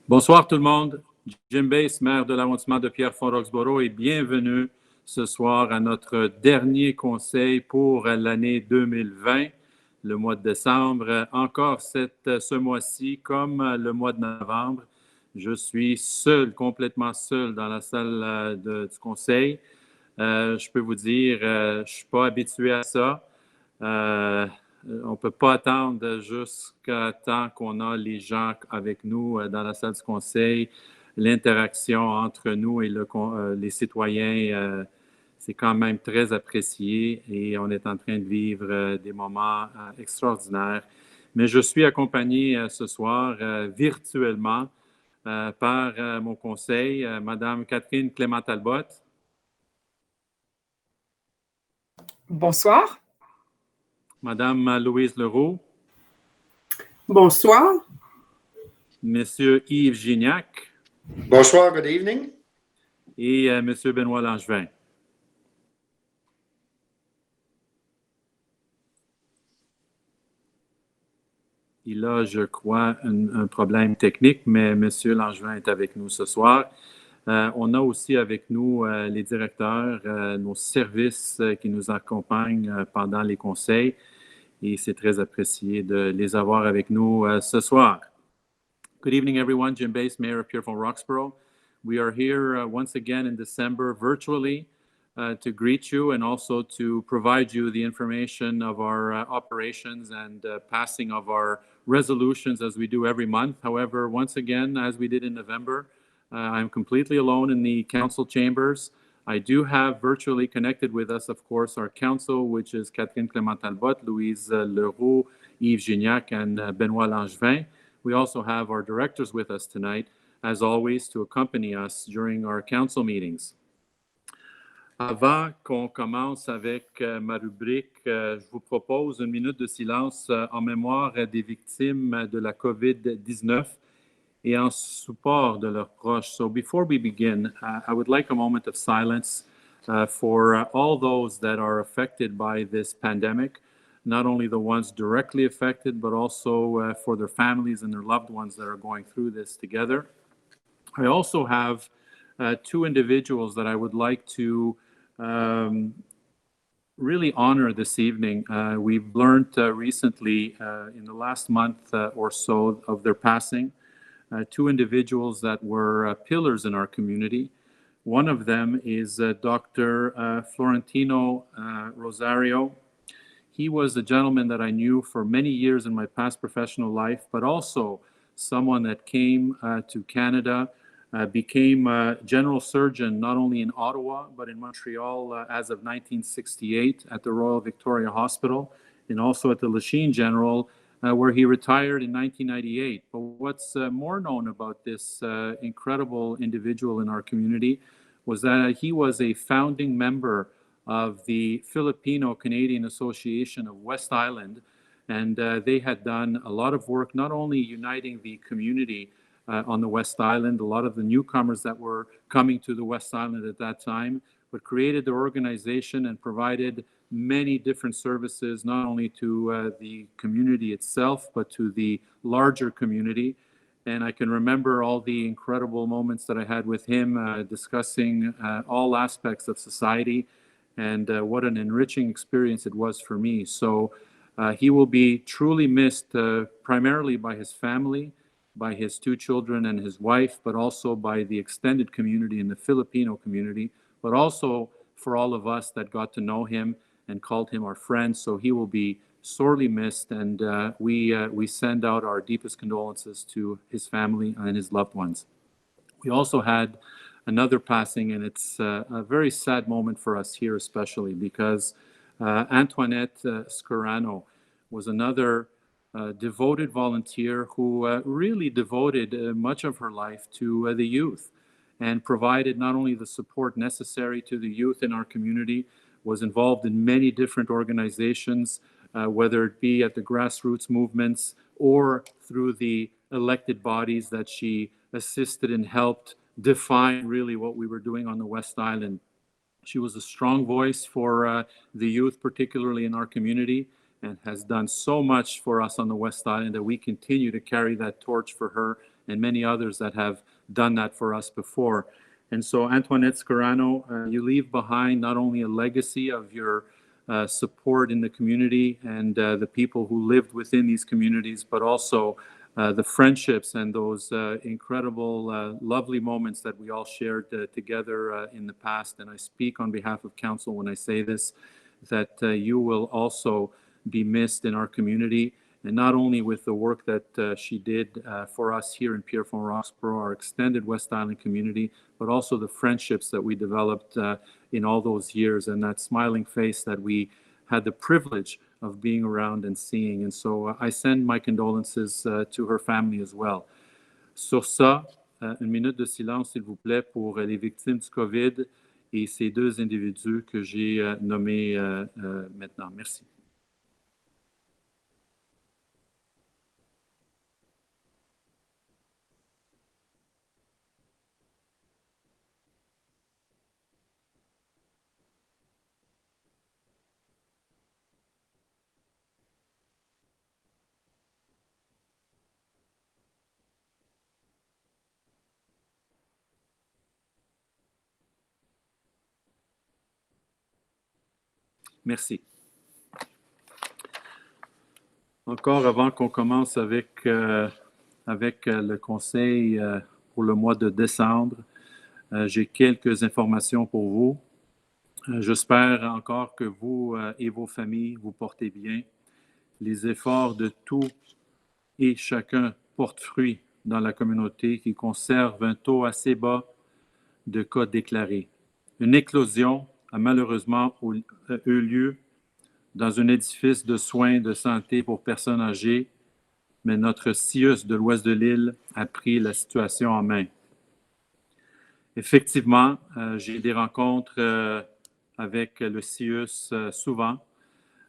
Bonsoir tout le monde. Jim Bass, maire de l'arrondissement de Pierrefonds-Roxboro, et bienvenue ce soir à notre dernier conseil pour l'année 2020, le mois de décembre. Encore ce mois-ci, comme le mois de novembre, je suis seul, complètement seul dans la salle du conseil. Je peux vous dire, je ne suis pas habitué à ça. On ne peut pas attendre jusqu'à temps qu'on a les gens avec nous dans la salle du conseil. L'interaction entre nous et les citoyens, c'est quand même très apprécié et on est en train de vivre des moments extraordinaires. Mais je suis accompagné ce soir virtuellement par mon conseil, Madame Catherine Clément-Talbot. Bonsoir. Madame Louise Leroux. Bonsoir. Monsieur Yves Gignac. Bonsoir, good evening. Et Monsieur Benoît Langevin. Il a, je crois, un problème technique, mais Monsieur Langevin est avec nous ce soir. On a aussi avec nous les directeurs, nos services qui nous accompagnent pendant les conseils. Et c'est très apprécié de les avoir avec nous ce soir. Good evening, everyone. Jim Bass, Mayor of Pierrefonds-Roxboro. We are here once again in December virtually to greet you and also to provide you the information of our operations and passing of our resolutions as we do every month. However, once again, as we did in November, I'm completely alone in the council chambers. I do have virtually connected with us, of course, our council, which is Catherine Clément-Talbot, Louise Leroux, Yves Gignac, and Benoît Langevin. We also have our directors with us tonight, as always, to accompany us during our council meetings. Avant qu'on commence avec ma rubrique, je vous propose une minute de silence en mémoire des victimes de la COVID-19 et en support de leurs proches. So before we begin, I would like a moment of silence for all those that are affected by this pandemic, not only the ones directly affected, but also for their families and their loved ones that are going through this together. I also have two individuals that I would like to really honor this evening. We've learned recently in the last month or so of their passing. Two individuals that were pillars in our community. One of them is Dr. Florentino Rosario. He was a gentleman that I knew for many years in my past professional life, but also someone that came to Canada, became a general surgeon not only in Ottawa, but in Montreal as of 1968 at the Royal Victoria Hospital, and also at the Lachine General, where he retired in 1998. But what's more known about this incredible individual in our community was that he was a founding member of the Filipino-Canadian Association of West Island, and they had done a lot of work not only uniting the community on the West Island, a lot of the newcomers that were coming to the West Island at that time, but created the organization and provided many different services, not only to the community itself, but to the larger community. And I can remember all the incredible moments that I had with him discussing all aspects of society, and what an enriching experience it was for me. So he will be truly missed primarily by his family, by his two children and his wife, but also by the extended community and the Filipino community, but also for all of us that got to know him and called him our friend. So he will be sorely missed, and we send out our deepest condolences to his family and his loved ones. We also had another passing, and it's a very sad moment for us here, especially because Antoinette Scarano was another devoted volunteer who really devoted much of her life to the youth and provided not only the support necessary to the youth in our community, was involved in many different organizations, whether it be at the grassroots movements or through the elected bodies that she assisted and helped define really what we were doing on the West Island. She was a strong voice for the youth, particularly in our community, and has done so much for us on the West Island that we continue to carry that torch for her and many others that have done that for us before. And so, Antoinette Scarano, you leave behind not only a legacy of your support in the community and the people who lived within these communities, but also the friendships and those incredible, lovely moments that we all shared together in the past. And I speak on behalf of Council when I say this, that you will also be missed in our community, and not only with the work that she did for us here in Pierrefonds Roxborough, our extended West Island community, but also the friendships that we developed in all those years, and that smiling face that we had the privilege of being around and seeing. And so I send my condolences to her family as well. Sur ça, une minute de silence, s'il vous plaît, pour les victimes du COVID et ces deux individus que j'ai nommés maintenant. Merci. Merci. Encore avant qu'on commence avec le conseil pour le mois de décembre, j'ai quelques informations pour vous. J'espère encore que vous et vos familles vous portez bien. Les efforts de tous et chacun portent fruit dans la communauté qui conserve un taux assez bas de cas déclarés. Une éclosion a malheureusement eu lieu dans un édifice de soins de santé pour personnes âgées, mais notre CIUS de l'ouest de l'île a pris la situation en main. Effectivement, j'ai des rencontres avec le CIUS souvent.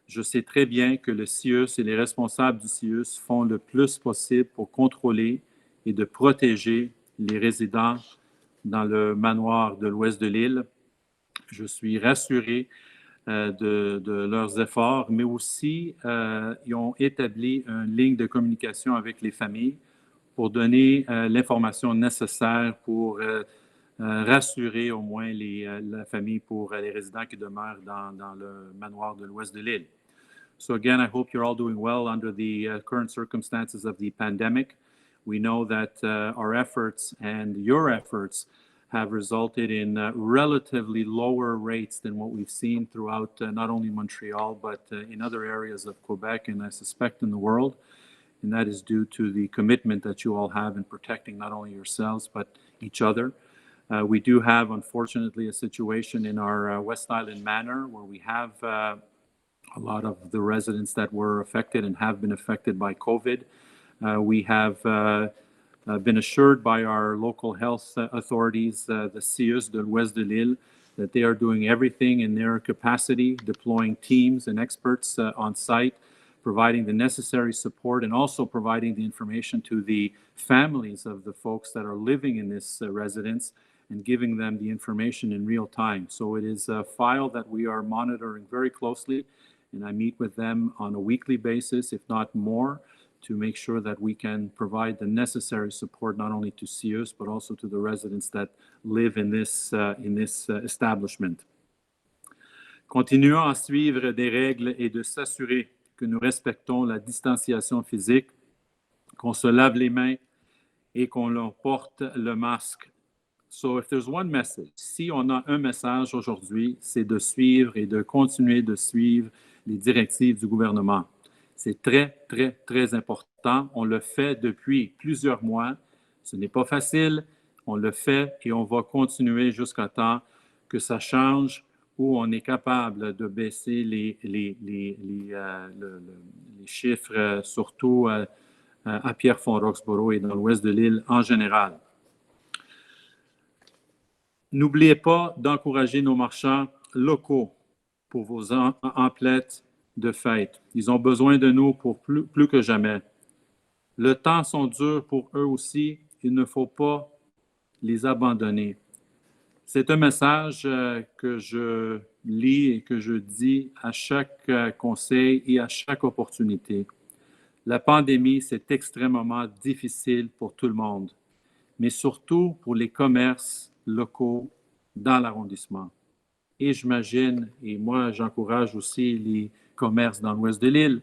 Je sais très bien que le CIUS et les responsables du CIUS font le plus possible pour contrôler et de protéger les résidents dans le manoir de l'ouest de l'île. Je suis rassuré de leurs efforts, mais aussi ils ont établi une ligne de communication avec les familles pour donner l'information nécessaire pour rassurer au moins la famille pour les résidents qui demeurent dans le manoir de l'ouest de l'île. So again, I hope you're all doing well under the current circumstances of the pandemic. We know that our efforts and your efforts have resulted in relatively lower rates than what we've seen throughout not only Montreal, but in other areas of Quebec and I suspect in the world. And that is due to the commitment that you all have in protecting not only yourselves, but each other. We do have, unfortunately, a situation in our West Island Manor where we have a lot of the residents that were affected and have been affected by COVID. We have been assured by our local health authorities, the CIUS de l'Ouest de l'Île, that they are doing everything in their capacity, deploying teams and experts on site, providing the necessary support, and also providing the information to the families of the folks that are living in this residence and giving them the information in real time. So it is a file that we are monitoring very closely, and I meet with them on a weekly basis, if not more, to make sure that we can provide the necessary support not only to CIUS, but also to the residents that live in this establishment. Continuons à suivre des règles et de s'assurer que nous respectons la distanciation physique, qu'on se lave les mains et qu'on porte le masque. So if there's one message, si on a un message aujourd'hui, c'est de suivre et de continuer de suivre les directives du gouvernement. C'est très, très, très important. On le fait depuis plusieurs mois. Ce n'est pas facile. On le fait et on va continuer jusqu'à temps que ça change où on est capable de baisser les chiffres, surtout à Pierrefonds Roxborough et dans l'ouest de l'île en général. N'oubliez pas d'encourager nos marchands locaux pour vos emplettes de fête. Ils ont besoin de nous pour plus que jamais. Le temps sont durs pour eux aussi. Il ne faut pas les abandonner. C'est un message que je lis et que je dis à chaque conseil et à chaque opportunité. La pandémie, c'est extrêmement difficile pour tout le monde, mais surtout pour les commerces locaux dans l'arrondissement. Et j'imagine, et moi j'encourage aussi les commerces dans l'ouest de l'île,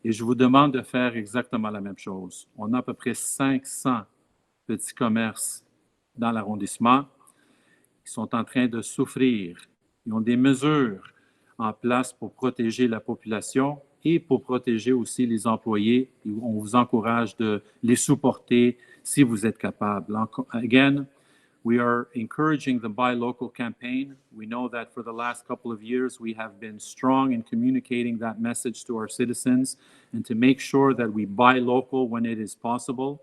et je vous demande de faire exactement la même chose. On a à peu près 500 petits commerces dans l'arrondissement qui sont en train de souffrir. Ils ont des mesures en place pour protéger la population et pour protéger aussi les employés. On vous encourage de les supporter si vous êtes capable. Again, we are encouraging the Buy Local campaign. We know that for the last couple of years, we have been strong in communicating that message to our citizens and to make sure that we buy local when it is possible.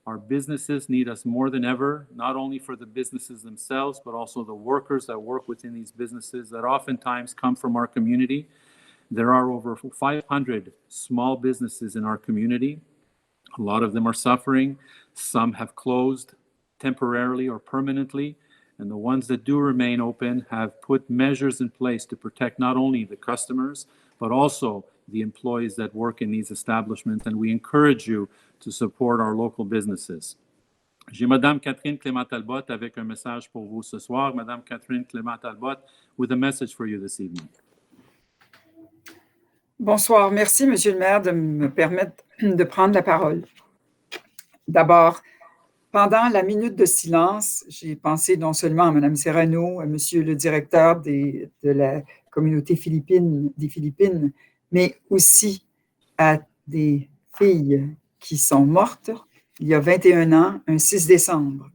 Our businesses need us more than ever, not only for the businesses themselves, but also the workers that work within these businesses that oftentimes come from our community. There are over 500 small businesses in our community. A lot of them are suffering. Some have closed temporarily or permanently, and the ones that do remain open have put measures in place to protect not only the customers, but also the employees that work in these establishments, and we encourage you to support our local businesses. J'ai Madame Catherine Clément-Talbot avec un message pour vous ce soir. Madame Catherine Clément-Talbot with a message for you this evening. Bonsoir. Merci, Monsieur le maire, de me permettre de prendre la parole. D'abord, pendant la minute de silence, j'ai pensé non seulement à Mme Serrano, à Monsieur le directeur de la communauté des Philippines, mais aussi à des filles qui sont mortes il y a 21 ans, un 6 décembre.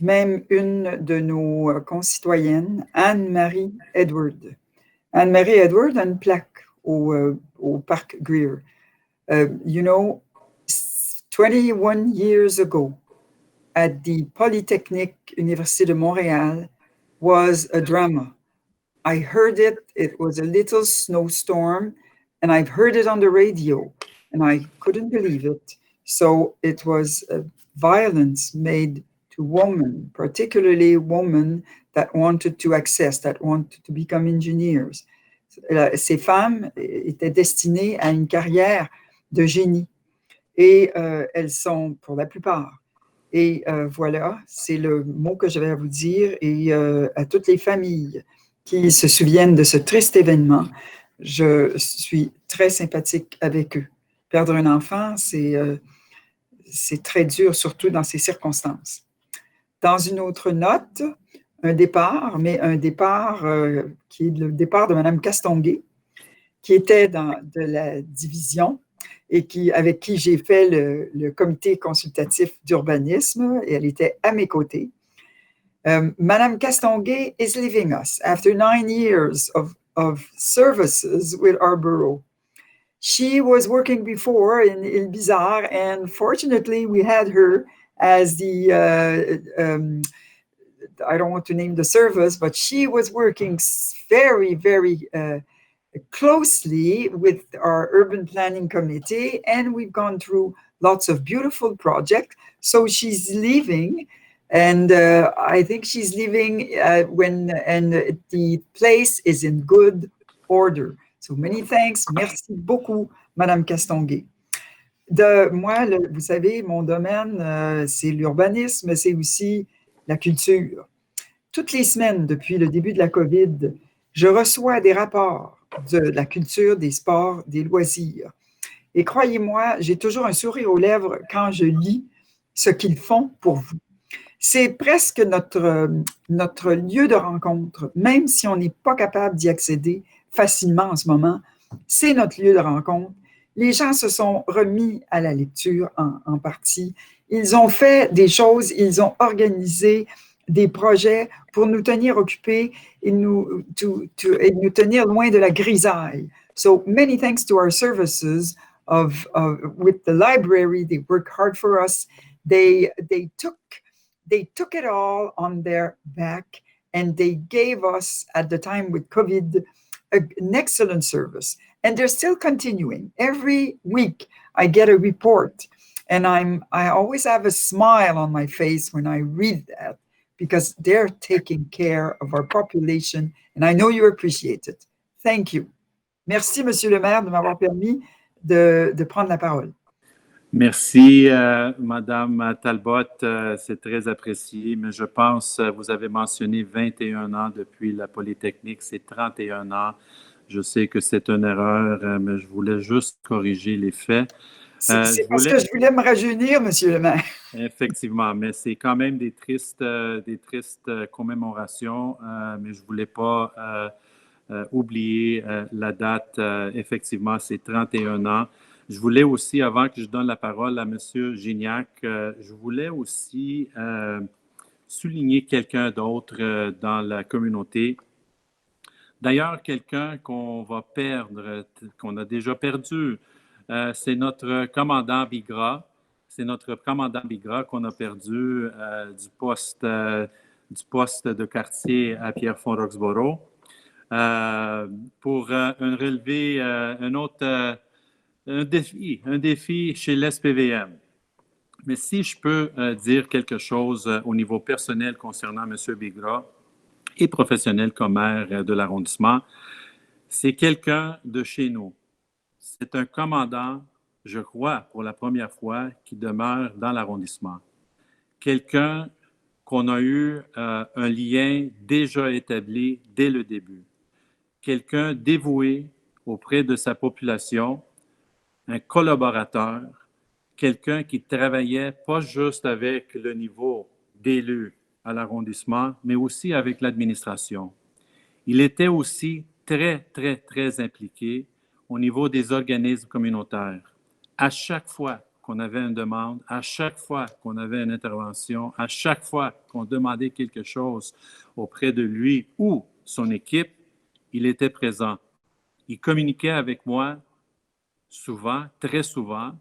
Même une de nos concitoyennes, Anne-Marie Edward. Anne-Marie Edward a une plaque au Parc Greer. You know, 21 years ago, at the Polytechnic University de Montréal was a drama. I heard it. It was a little snowstorm, and I've heard it on the radio, and I couldn't believe it. So it was violence made to women, particularly women that wanted to access, that wanted to become engineers. Ces femmes étaient destinées à une carrière de génie, et elles sont pour la plupart. Et voilà, c'est le mot que j'avais à vous dire. Et à toutes les familles qui se souviennent de ce triste événement, je suis très sympathique avec eux. Perdre un enfant, c'est très dur, surtout dans ces circonstances. Dans une autre note, un départ, mais un départ qui est le départ de Mme Castonguay, qui était de la division et avec qui j'ai fait le comité consultatif d'urbanisme, et elle était à mes côtés. Madame Castonguay is leaving us after 9 years of services with our borough. She was working before in Il Bizarre, and fortunately we had her as the, I don't want to name the service, but she was working very, very closely with our urban planning committee, and we've gone through lots of beautiful projects. So she's leaving, and I think she's leaving and the place is in good order. So many thanks. Merci beaucoup, Madame Castonguay. Moi, vous savez, mon domaine, c'est l'urbanisme, mais c'est aussi la culture. Toutes les semaines, depuis le début de la COVID, je reçois des rapports de la culture, des sports, des loisirs. Et croyez-moi, j'ai toujours un sourire aux lèvres quand je lis ce qu'ils font pour vous. C'est presque notre lieu de rencontre, même si on n'est pas capable d'y accéder facilement en ce moment. C'est notre lieu de rencontre. Les gens se sont remis à la lecture en partie. Ils ont fait des choses, ils ont organisé des projets pour nous tenir occupés et nous tenir loin de la grisaille. So many thanks to our services with the library. They work hard for us. They took it all on their back, and they gave us, at the time with COVID, an excellent service. And they're still continuing. Every week I get a report, and I always have a smile on my face when I read that, because they're taking care of our population, and I know you appreciate it. Thank you. Merci, Monsieur le maire, de m'avoir permis de prendre la parole. Merci, Madame Talbot. C'est très apprécié, mais je pense, vous avez mentionné 21 ans depuis la Polytechnique, c'est 31 ans. Je sais que c'est une erreur, mais je voulais juste corriger les faits. C'est je parce voulais- que je voulais me rajeunir, Monsieur le maire. Effectivement, mais c'est quand même des tristes commémorations, mais je ne voulais pas oublier la date. Effectivement, c'est 31 ans. Je voulais aussi, avant que je donne la parole à M. Gignac, je voulais aussi souligner quelqu'un d'autre dans la communauté. D'ailleurs, quelqu'un qu'on va perdre, qu'on a déjà perdu, c'est notre commandant Bigra. C'est notre commandant Bigra qu'on a perdu du poste de quartier à Pierrefonds-Roxborough. Pour relever un défi chez l'SPVM. Mais si je peux dire quelque chose au niveau personnel concernant M. Bigra et professionnel comme maire de l'arrondissement, c'est quelqu'un de chez nous. C'est un commandant, je crois, pour la première fois, qui demeure dans l'arrondissement. Quelqu'un qu'on a eu un lien déjà établi dès le début. Quelqu'un dévoué auprès de sa population, un collaborateur, quelqu'un qui travaillait pas juste avec le niveau d'élu à l'arrondissement, mais aussi avec l'administration. Il était aussi très, très, très impliqué au niveau des organismes communautaires. À chaque fois qu'on avait une demande, à chaque fois qu'on avait une intervention, à chaque fois qu'on demandait quelque chose auprès de lui ou son équipe, il était présent. Il communiquait avec moi souvent, très souvent,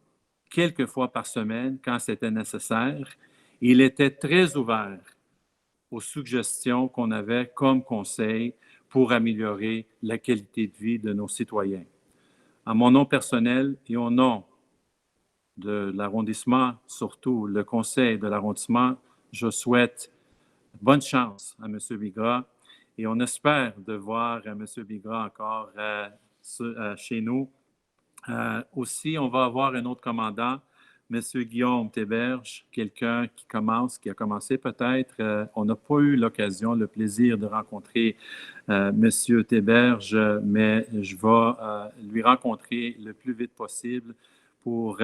quelques fois par semaine quand c'était nécessaire. Il était très ouvert aux suggestions qu'on avait comme conseil pour améliorer la qualité de vie de nos citoyens. À mon nom personnel et au nom de l'arrondissement, surtout le conseil de l'arrondissement, je souhaite bonne chance à M. Bigra et on espère de voir M. Bigra encore chez nous. Aussi, on va avoir un autre commandant, M. Guillaume Théberge, quelqu'un qui a commencé peut-être. On n'a pas eu l'occasion, le plaisir de rencontrer M. Théberge, mais je vais lui rencontrer le plus vite possible pour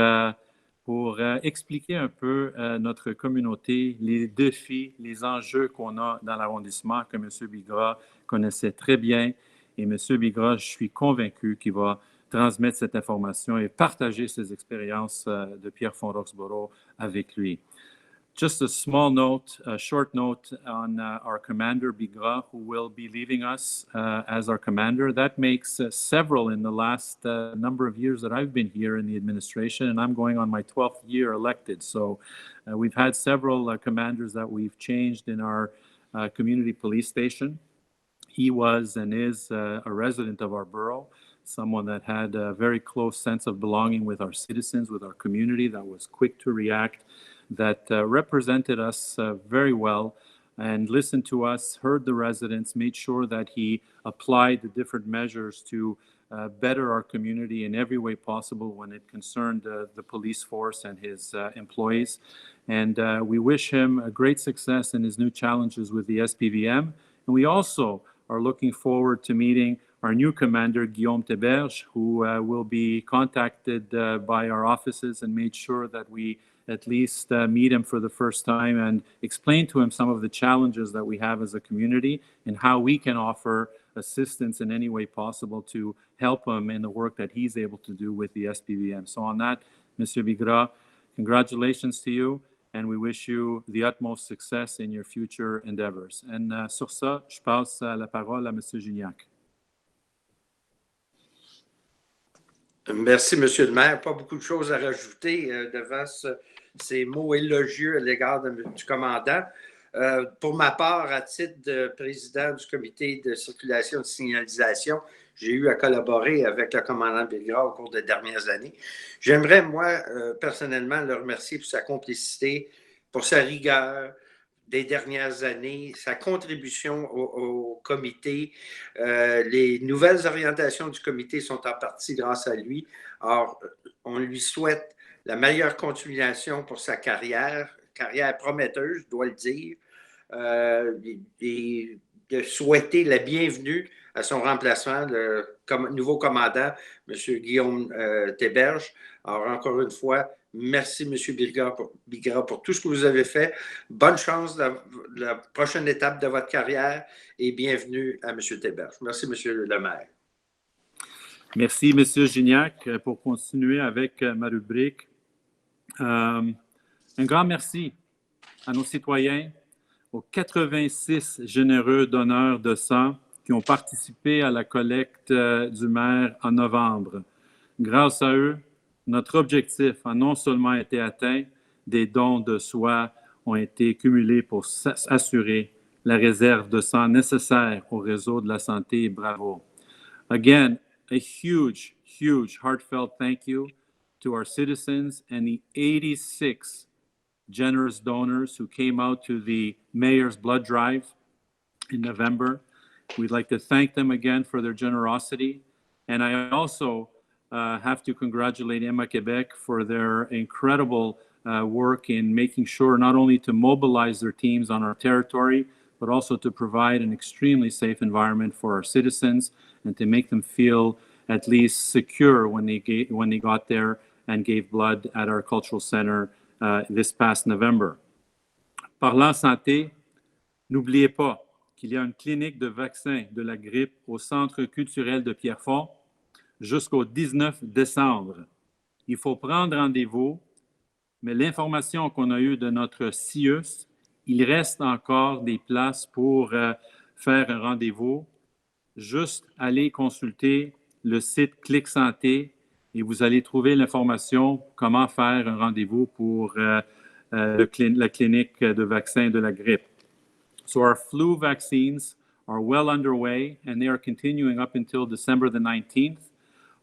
expliquer un peu notre communauté, les défis, les enjeux qu'on a dans l'arrondissement que M. Bigra connaissait très bien. Et M. Bigra, je suis convaincu qu'il va transmettre cette information et partager ses expériences de Pierrefonds-Roxborough avec lui. Just a small note, a short note on our commander, Bigra, who will be leaving us as our commander. That makes several in the last number of years that I've been here in the administration, and I'm going on my 12th year elected. So we've had several commanders that we've changed in our community police station. He was and is a resident of our borough, someone that had a very close sense of belonging with our citizens, with our community, that was quick to react, that represented us very well and listened to us, heard the residents, made sure that he applied the different measures to better our community in every way possible when it concerned the police force and his employees. And we wish him a great success in his new challenges with the SPVM. And we also are looking forward to meeting our new commander, Guillaume Théberge, who will be contacted by our offices and made sure that we at least meet him for the first time and explain to him some of the challenges that we have as a community and how we can offer assistance in any way possible to help him in the work that he's able to do with the SPVM. So on that, Mr. Bigra, congratulations to you, and we wish you the utmost success in your future endeavors. And sur ça, je passe la parole à M. Gignac. Merci, Monsieur le maire. Pas beaucoup de choses à rajouter devant ces mots élogieux à l'égard du commandant. Pour ma part, à titre de président du comité de circulation et de signalisation, j'ai eu à collaborer avec le commandant Bigra au cours des dernières années. J'aimerais, moi, personnellement, le remercier pour sa complicité, pour sa rigueur, des dernières années, sa contribution au comité. Les nouvelles orientations du comité sont en partie grâce à lui. Alors, on lui souhaite la meilleure continuation pour sa carrière prometteuse, je dois le dire, et de souhaiter la bienvenue à son remplaçant, le nouveau commandant, M. Guillaume Théberge. Alors, encore une fois, merci, M. Bigra, pour tout ce que vous avez fait. Bonne chance dans la prochaine étape de votre carrière et bienvenue à M. Théberge. Merci, M. le maire. Merci, M. Gignac. Pour continuer avec ma rubrique, un grand merci à nos citoyens, aux 86 généreux donneurs de sang qui ont participé à la collecte du maire en novembre. Grâce à eux, notre objectif a non seulement été atteint, des dons de soi ont été cumulés pour assurer la réserve de sang nécessaire au réseau de la santé. Bravo. Again, a huge, heartfelt thank you to our citizens and the 86 generous donors who came out to the mayor's blood drive in November. We'd like to thank them again for their generosity. And I also have to congratulate Emma Quebec for their incredible work in making sure not only to mobilize their teams on our territory, but also to provide an extremely safe environment for our citizens and to make them feel at least secure when they got there and gave blood at our cultural center this past November. Parlant santé, n'oubliez pas qu'il y a une clinique de vaccins de la grippe au Centre culturel de Pierrefonds jusqu'au 19 décembre. Il faut prendre rendez-vous, mais l'information qu'on a eue de notre CIUS, il reste encore des places pour faire un rendez-vous. Juste allez consulter le site Clic Santé et vous allez trouver l'information comment faire un rendez-vous pour la clinique de vaccins de la grippe. So our flu vaccines are well underway and they are continuing up until December the 19th.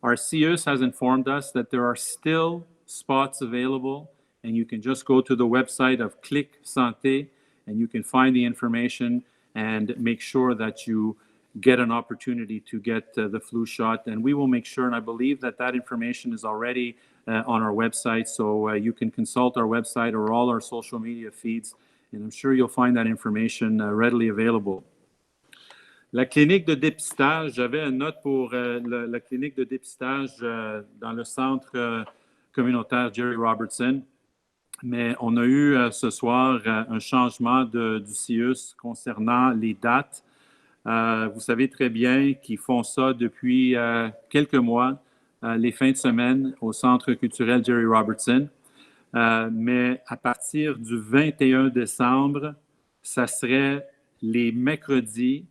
Our CIUS has informed us that there are still spots available and you can just go to the website of Clic Santé and you can find the information and make sure that you get an opportunity to get the flu shot. And we will make sure, and I believe that that information is already on our website, so you can consult our website or all our social media feeds, and I'm sure you'll find that information readily available. La clinique de dépistage, j'avais une note pour la clinique de dépistage dans le centre communautaire Jerry Robertson, mais on a eu ce soir un changement du CIUS concernant les dates. Vous savez très bien qu'ils font ça depuis quelques mois, les fins de semaine au Centre culturel Jerry Robertson. Mais à partir du 21 décembre, ça serait les mercredis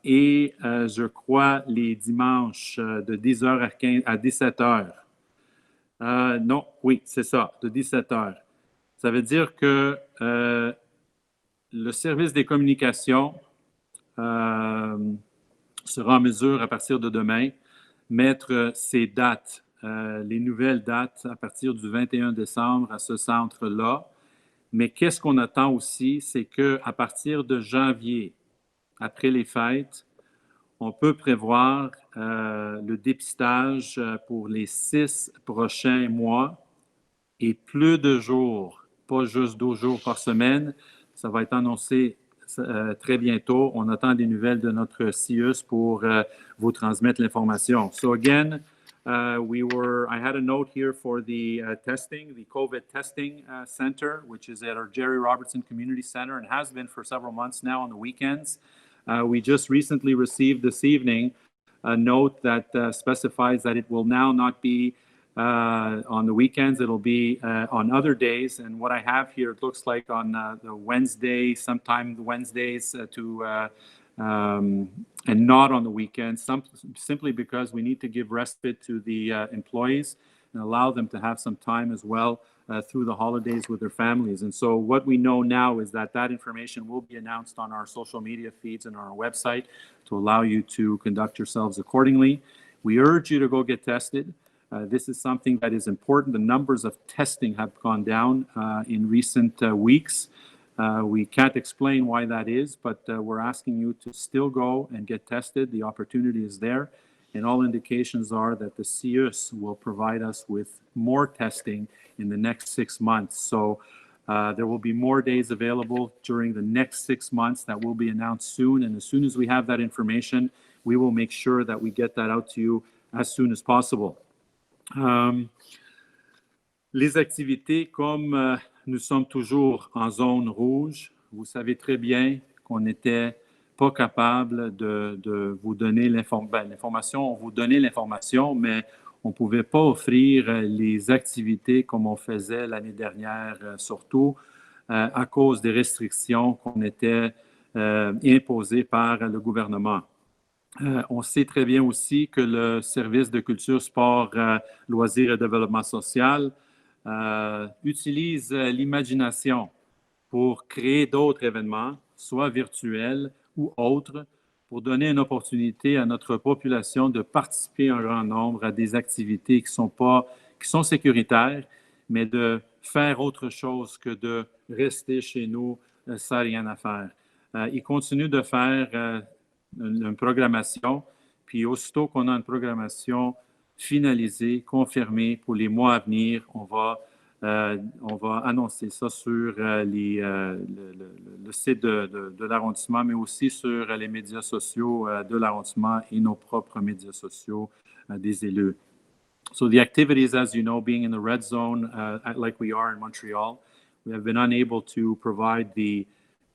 et je crois les dimanches de 10h à 17h. Non, oui, c'est ça, de 17h. Ça veut dire que le service des communications sera en mesure, à partir de demain, mettre ces dates, les nouvelles dates à partir du 21 décembre à ce centre-là. Mais qu'est-ce qu'on attend aussi, c'est qu'à partir de janvier, après les fêtes, on peut prévoir le dépistage pour les 6 prochains mois et plus de jours, pas juste 12 jours par semaine. Ça va être annoncé très bientôt. On attend des nouvelles de notre CIUS pour vous transmettre l'information. So again, I had a note here for the testing, the COVID testing center, which is at our Jerry Robertson Community Center and has been for several months now on the weekends. We just recently received this evening a note that specifies that it will now not be on the weekends, it'll be on other days. And what I have here, it looks like on the Wednesday, sometime the Wednesdays and not on the weekends, simply because we need to give respite to the employees and allow them to have some time as well through the holidays with their families. And so what we know now is that that information will be announced on our social media feeds and on our website to allow you to conduct yourselves accordingly. We urge you to go get tested. This is something that is important. The numbers of testing have gone down in recent weeks. We can't explain why that is, but we're asking you to still go and get tested. The opportunity is there, and all indications are that the CIUS will provide us with more testing in the next 6 months. So there will be more days available during the next 6 months that will be announced soon, and as soon as we have that information, we will make sure that we get that out to you as soon as possible. Les activités, comme nous sommes toujours en zone rouge, vous savez très bien qu'on n'était pas capable de vous donner l'information. On vous donnait l'information, mais on ne pouvait pas offrir les activités comme on faisait l'année dernière, surtout à cause des restrictions qu'on était imposées par le gouvernement. On sait très bien aussi que le service de culture, sport, loisirs et développement social utilise l'imagination pour créer d'autres événements, soit virtuels ou autres, pour donner une opportunité à notre population de participer en grand nombre à des activités qui sont sécuritaires, mais de faire autre chose que de rester chez nous sans rien à faire. Ils continuent de faire une programmation, puis aussitôt qu'on a une programmation finalisée, confirmée pour les mois à venir, on va annoncer ça sur le site de l'arrondissement, mais aussi sur les médias sociaux de l'arrondissement et nos propres médias sociaux des élus. So the activities, as you know, being in the red zone, like we are in Montreal, we have been unable to provide the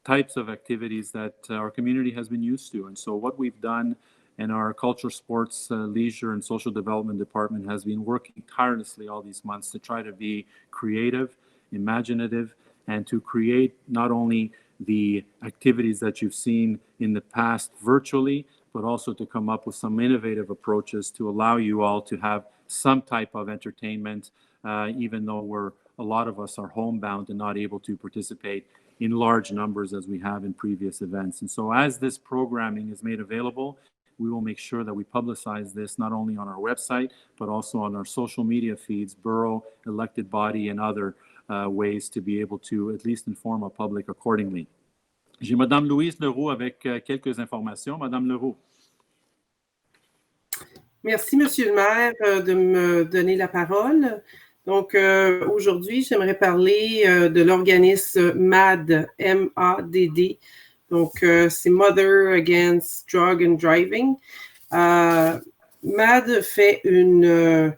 types of activities that our community has been used to. And so what we've done in our culture, sports, leisure, and social development department has been working tirelessly all these months to try to be creative, imaginative, and to create not only the activities that you've seen in the past virtually, but also to come up with some innovative approaches to allow you all to have some type of entertainment, even though a lot of us are homebound and not able to participate in large numbers as we have in previous events. And so as this programming is made available, we will make sure that we publicize this not only on our website, but also on our social media feeds, borough, elected body, and other ways to be able to at least inform our public accordingly. J'ai Madame Louise Leroux avec quelques informations. Madame Leroux. Merci, Monsieur le maire, de me donner la parole. Donc, aujourd'hui, j'aimerais parler de l'organisme MADD, M-A-D-D. Donc, c'est Mother Against Drug and Driving. MADD fait une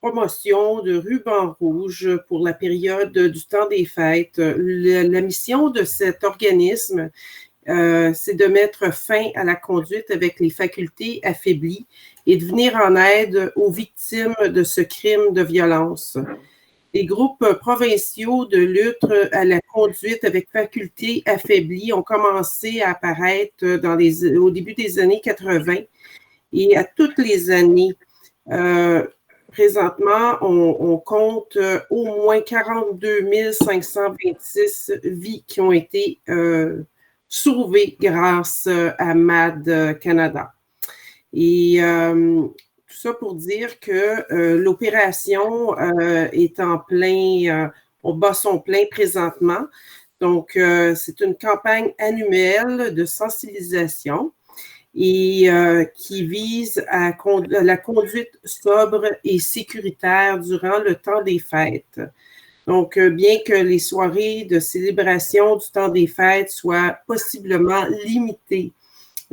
promotion de ruban rouge pour la période du temps des fêtes. La mission de cet organisme, c'est de mettre fin à la conduite avec les facultés affaiblies et de venir en aide aux victimes de ce crime de violence. Les groupes provinciaux de lutte à la conduite avec facultés affaiblies ont commencé à apparaître au début des années 80 et à toutes les années. Présentement, on compte au moins 42 526 vies qui ont été sauvées grâce à MADD Canada. Et tout ça pour dire que l'opération est en plein, on bat son plein présentement. Donc, c'est une campagne annuelle de sensibilisation et qui vise à la conduite sobre et sécuritaire durant le temps des fêtes. Donc, bien que les soirées de célébration du temps des fêtes soient possiblement limitées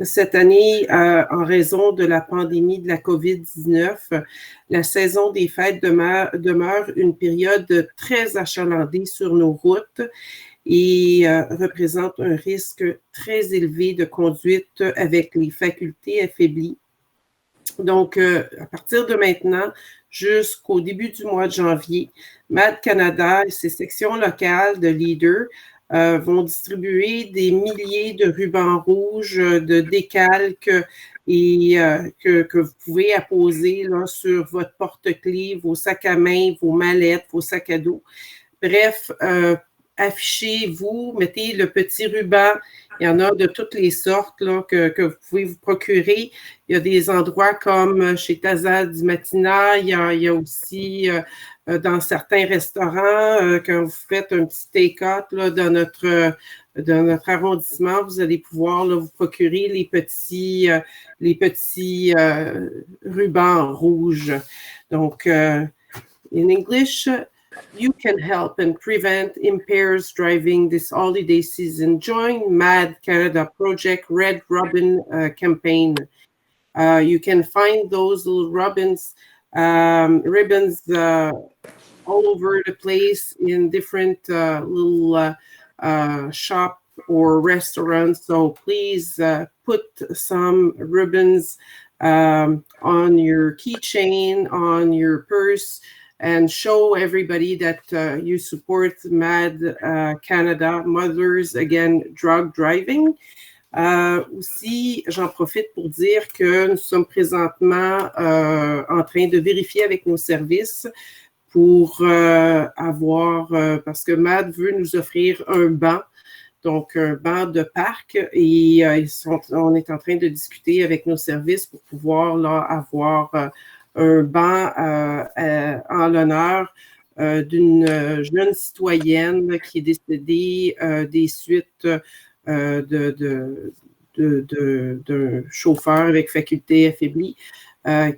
cette année, en raison de la pandémie de la COVID-19, la saison des fêtes demeure une période très achalandée sur nos routes et représente un risque très élevé de conduite avec les facultés affaiblies. Donc, à partir de maintenant, jusqu'au début du mois de janvier, MADD Canada et ses sections locales de leaders vont distribuer des milliers de rubans rouges, de décalques et que vous pouvez apposer là, sur votre porte-clés, vos sacs à main, vos mallettes, vos sacs à dos. Bref, affichez-vous, mettez le petit ruban. Il y en a de toutes les sortes là, que vous pouvez vous procurer. Il y a des endroits comme chez Taza du Matina. Il y a aussi dans certains restaurants, quand vous faites un petit take-out là, dans notre arrondissement, vous allez pouvoir là, vous procurer les petits rubans rouges. Donc, in English, you can help and prevent impaired driving this holiday season. Join MAD Canada Project Red Robin campaign. You can find those little ribbons all over the place in different little shop or restaurants. So please put some ribbons on your keychain, on your purse, and show everybody that you support MAD Canada, Mothers Against Drug Driving. Aussi, j'en profite pour dire que nous sommes présentement en train de vérifier avec nos services pour parce que MAD veut nous offrir un banc, donc un banc de parc, et on est en train de discuter avec nos services pour pouvoir là, avoir un banc en l'honneur d'une jeune citoyenne qui est décédée des suites d'un chauffeur avec faculté affaiblie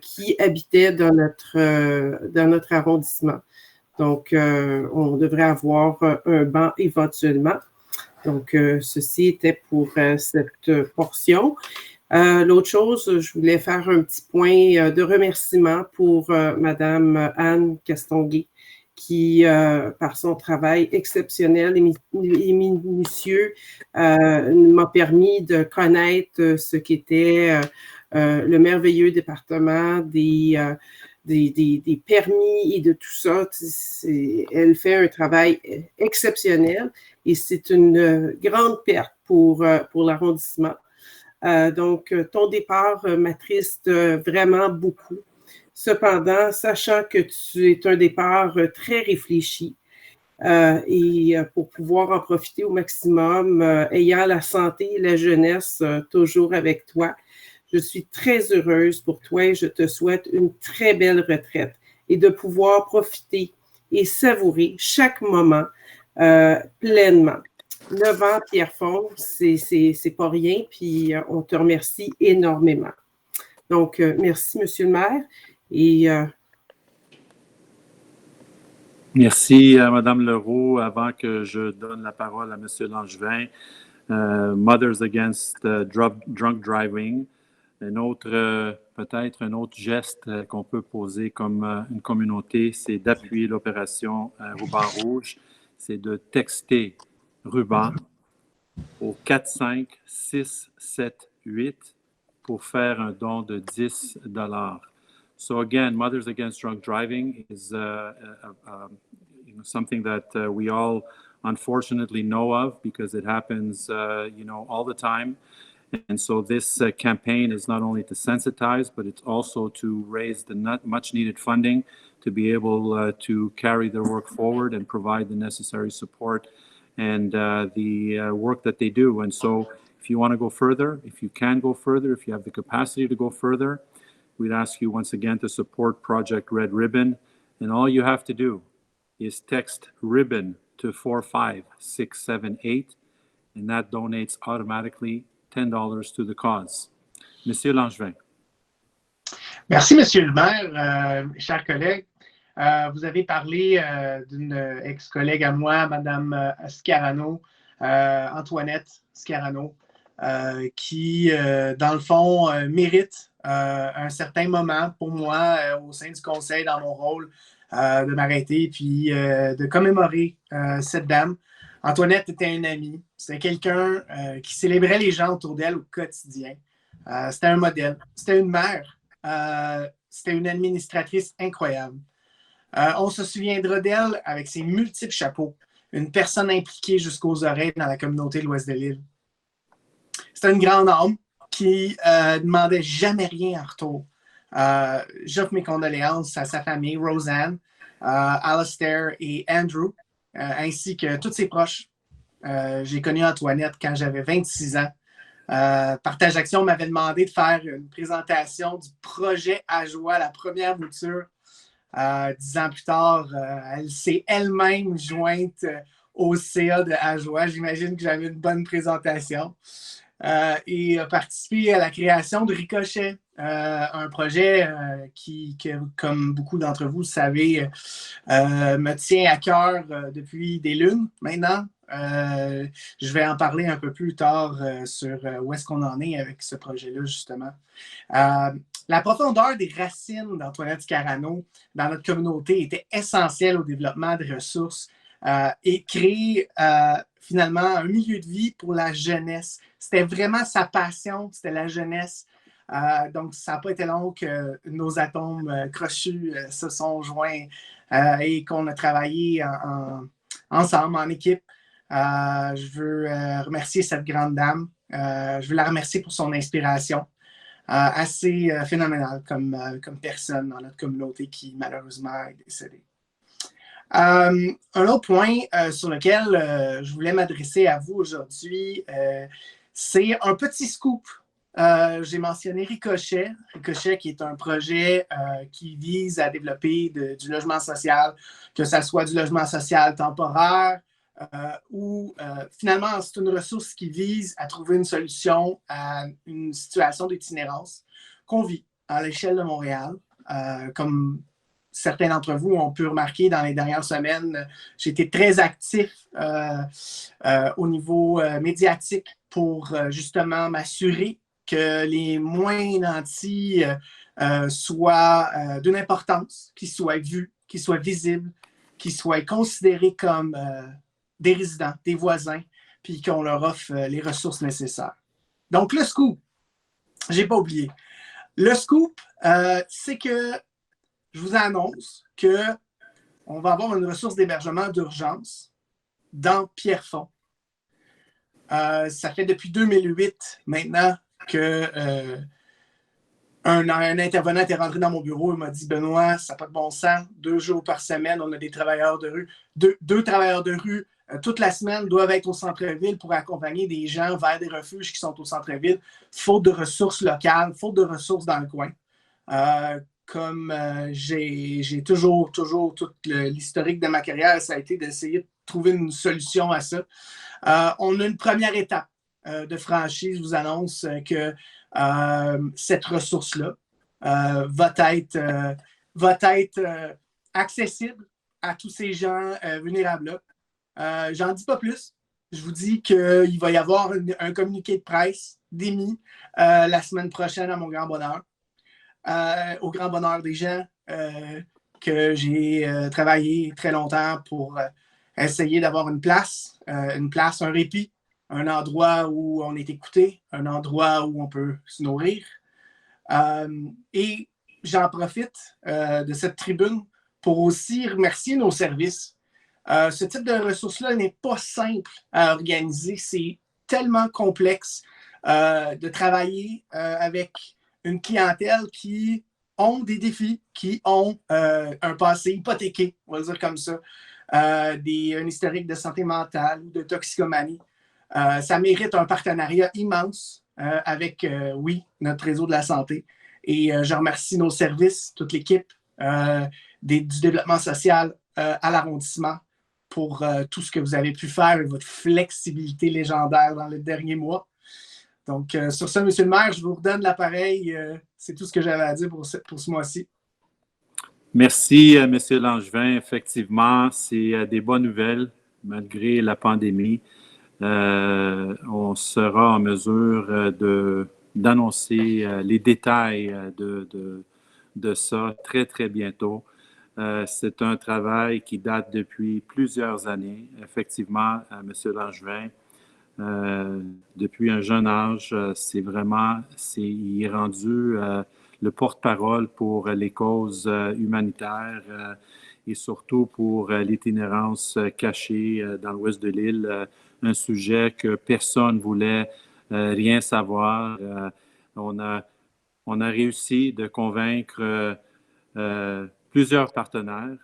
qui habitait dans notre arrondissement. Donc, on devrait avoir un banc éventuellement. Donc, ceci était pour cette portion. L'autre chose, je voulais faire un petit point de remerciement pour Madame Anne Castonguay, qui, par son travail exceptionnel et minutieux, m'a permis de connaître ce qu'était le merveilleux département des permis et de tout ça. Elle fait un travail exceptionnel et c'est une grande perte pour l'arrondissement. Donc, ton départ m'attriste vraiment beaucoup. Cependant, sachant que tu es un départ très réfléchi et pour pouvoir en profiter au maximum, ayant la santé et la jeunesse toujours avec toi, je suis très heureuse pour toi et je te souhaite une très belle retraite et de pouvoir profiter et savourer chaque moment pleinement. 9 ans, Pierrefonds, c'est pas rien, puis on te remercie énormément. Donc, merci, Monsieur le maire. Et, merci, Madame Leroux. Avant que je donne la parole à Monsieur Langevin, Mothers Against Drunk Driving, peut-être un autre geste qu'on peut poser comme une communauté, c'est d'appuyer l'opération Ruban Rouge, c'est de texter Ruban au 45678 pour faire un don de $10. So again, Mothers Against Drunk Driving is something that we all unfortunately know of because it happens, all the time. And so this campaign is not only to sensitize, but it's also to raise the much needed funding to be able to carry their work forward and provide the necessary support and the work that they do. And so if you want to go further, if you can go further, if you have the capacity to go further, we'd ask you once again to support Project Red Ribbon. And all you have to do is text ribbon to 45678, and that donates automatically $10 to the cause. Monsieur Langevin. Merci, Monsieur le maire. Chers collègues, vous avez parlé d'une ex-collègue à moi, Madame Scarano, Antoinette Scarano, qui, dans le fond, mérite un certain moment pour moi au sein du conseil, dans mon rôle, de m'arrêter puis de commémorer cette dame. Antoinette était une amie. C'était quelqu'un qui célébrait les gens autour d'elle au quotidien. C'était un modèle. C'était une mère. C'était une administratrice incroyable. On se souviendra d'elle avec ses multiples chapeaux. Une personne impliquée jusqu'aux oreilles dans la communauté de l'Ouest de l'île. C'était une grande âme qui ne demandait jamais rien en retour. J'offre mes condoléances à sa famille, Roseanne, Alastair et Andrew, ainsi que tous ses proches. J'ai connu Antoinette quand j'avais 26 ans. Partage Action m'avait demandé de faire une présentation du projet à joie, la première mouture 10 ans plus tard, elle s'est elle-même jointe au CA de Ajoie. J'imagine que j'avais une bonne présentation. Et a participé à la création de Ricochet, un projet qui, comme beaucoup d'entre vous le savez, me tient à cœur depuis des lunes maintenant. Je vais en parler un peu plus tard sur où est-ce qu'on en est avec ce projet-là, justement. La profondeur des racines d'Antoinette Scarano dans notre communauté était essentielle au développement des ressources et créer finalement un milieu de vie pour la jeunesse. C'était vraiment sa passion, c'était la jeunesse. Donc, ça n'a pas été long que nos atomes crochus se sont joints et qu'on a travaillé ensemble, en équipe. Je veux remercier cette grande dame. Je veux la remercier pour son inspiration. Assez phénoménale comme personne dans notre communauté qui malheureusement est décédée. Un autre point sur lequel je voulais m'adresser à vous aujourd'hui, c'est un petit scoop. J'ai mentionné Ricochet. Ricochet qui est un projet qui vise à développer du logement social, que ce soit du logement social temporaire ou finalement c'est une ressource qui vise à trouver une solution à une situation d'itinérance qu'on vit à l'échelle de Montréal. Comme certains d'entre vous ont pu remarquer dans les dernières semaines, j'ai été très actif au niveau médiatique pour justement m'assurer que les moins nantis soient d'une importance, qu'ils soient vus, qu'ils soient visibles, qu'ils soient considérés comme des résidents, des voisins, puis qu'on leur offre les ressources nécessaires. Donc, le scoop, je n'ai pas oublié. Le scoop, c'est que je vous annonce qu'on va avoir une ressource d'hébergement d'urgence dans Pierrefonds. Ça fait depuis 2008 maintenant que un intervenant était rentré dans mon bureau et m'a dit « Benoît, ça n'a pas de bon sens. 2 jours par semaine, on a des travailleurs de rue. Deux travailleurs de rue toute la semaine doivent être au centre-ville pour accompagner des gens vers des refuges qui sont au centre-ville. Faute de ressources locales, faute de ressources dans le coin. » Comme j'ai toujours tout l'historique de ma carrière, ça a été d'essayer de trouver une solution à ça. On a une première étape de franchise. Je vous annonce que cette ressource-là va être accessible à tous ces gens vulnérables-là. J'en dis pas plus. Je vous dis qu'il va y avoir un communiqué de presse d'émis la semaine prochaine à mon grand bonheur. Au grand bonheur des gens que j'ai travaillé très longtemps pour essayer d'avoir une place, un répit, un endroit où on est écouté, un endroit où on peut se nourrir. Et j'en profite de cette tribune pour aussi remercier nos services. Ce type de ressources-là n'est pas simple à organiser. C'est tellement complexe de travailler avec une clientèle qui ont des défis, qui ont un passé hypothéqué, on va dire comme ça, un historique de santé mentale ou de toxicomanie. Ça mérite un partenariat immense avec, oui, notre réseau de la santé. Et je remercie nos services, toute l'équipe du développement social à l'arrondissement pour tout ce que vous avez pu faire et votre flexibilité légendaire dans les derniers mois. Donc, sur ça, Monsieur le maire, je vous redonne l'appareil. C'est tout ce que j'avais à dire pour ce mois-ci. Merci, Monsieur Langevin. Effectivement, c'est des bonnes nouvelles malgré la pandémie. On sera en mesure d'annoncer les détails de ça très, très bientôt. C'est un travail qui date depuis plusieurs années. Effectivement, Monsieur Langevin, depuis un jeune âge, il est rendu le porte-parole pour les causes humanitaires et surtout pour l'itinérance cachée dans l'ouest de l'île, un sujet que personne ne voulait rien savoir. On a réussi de convaincre plusieurs partenaires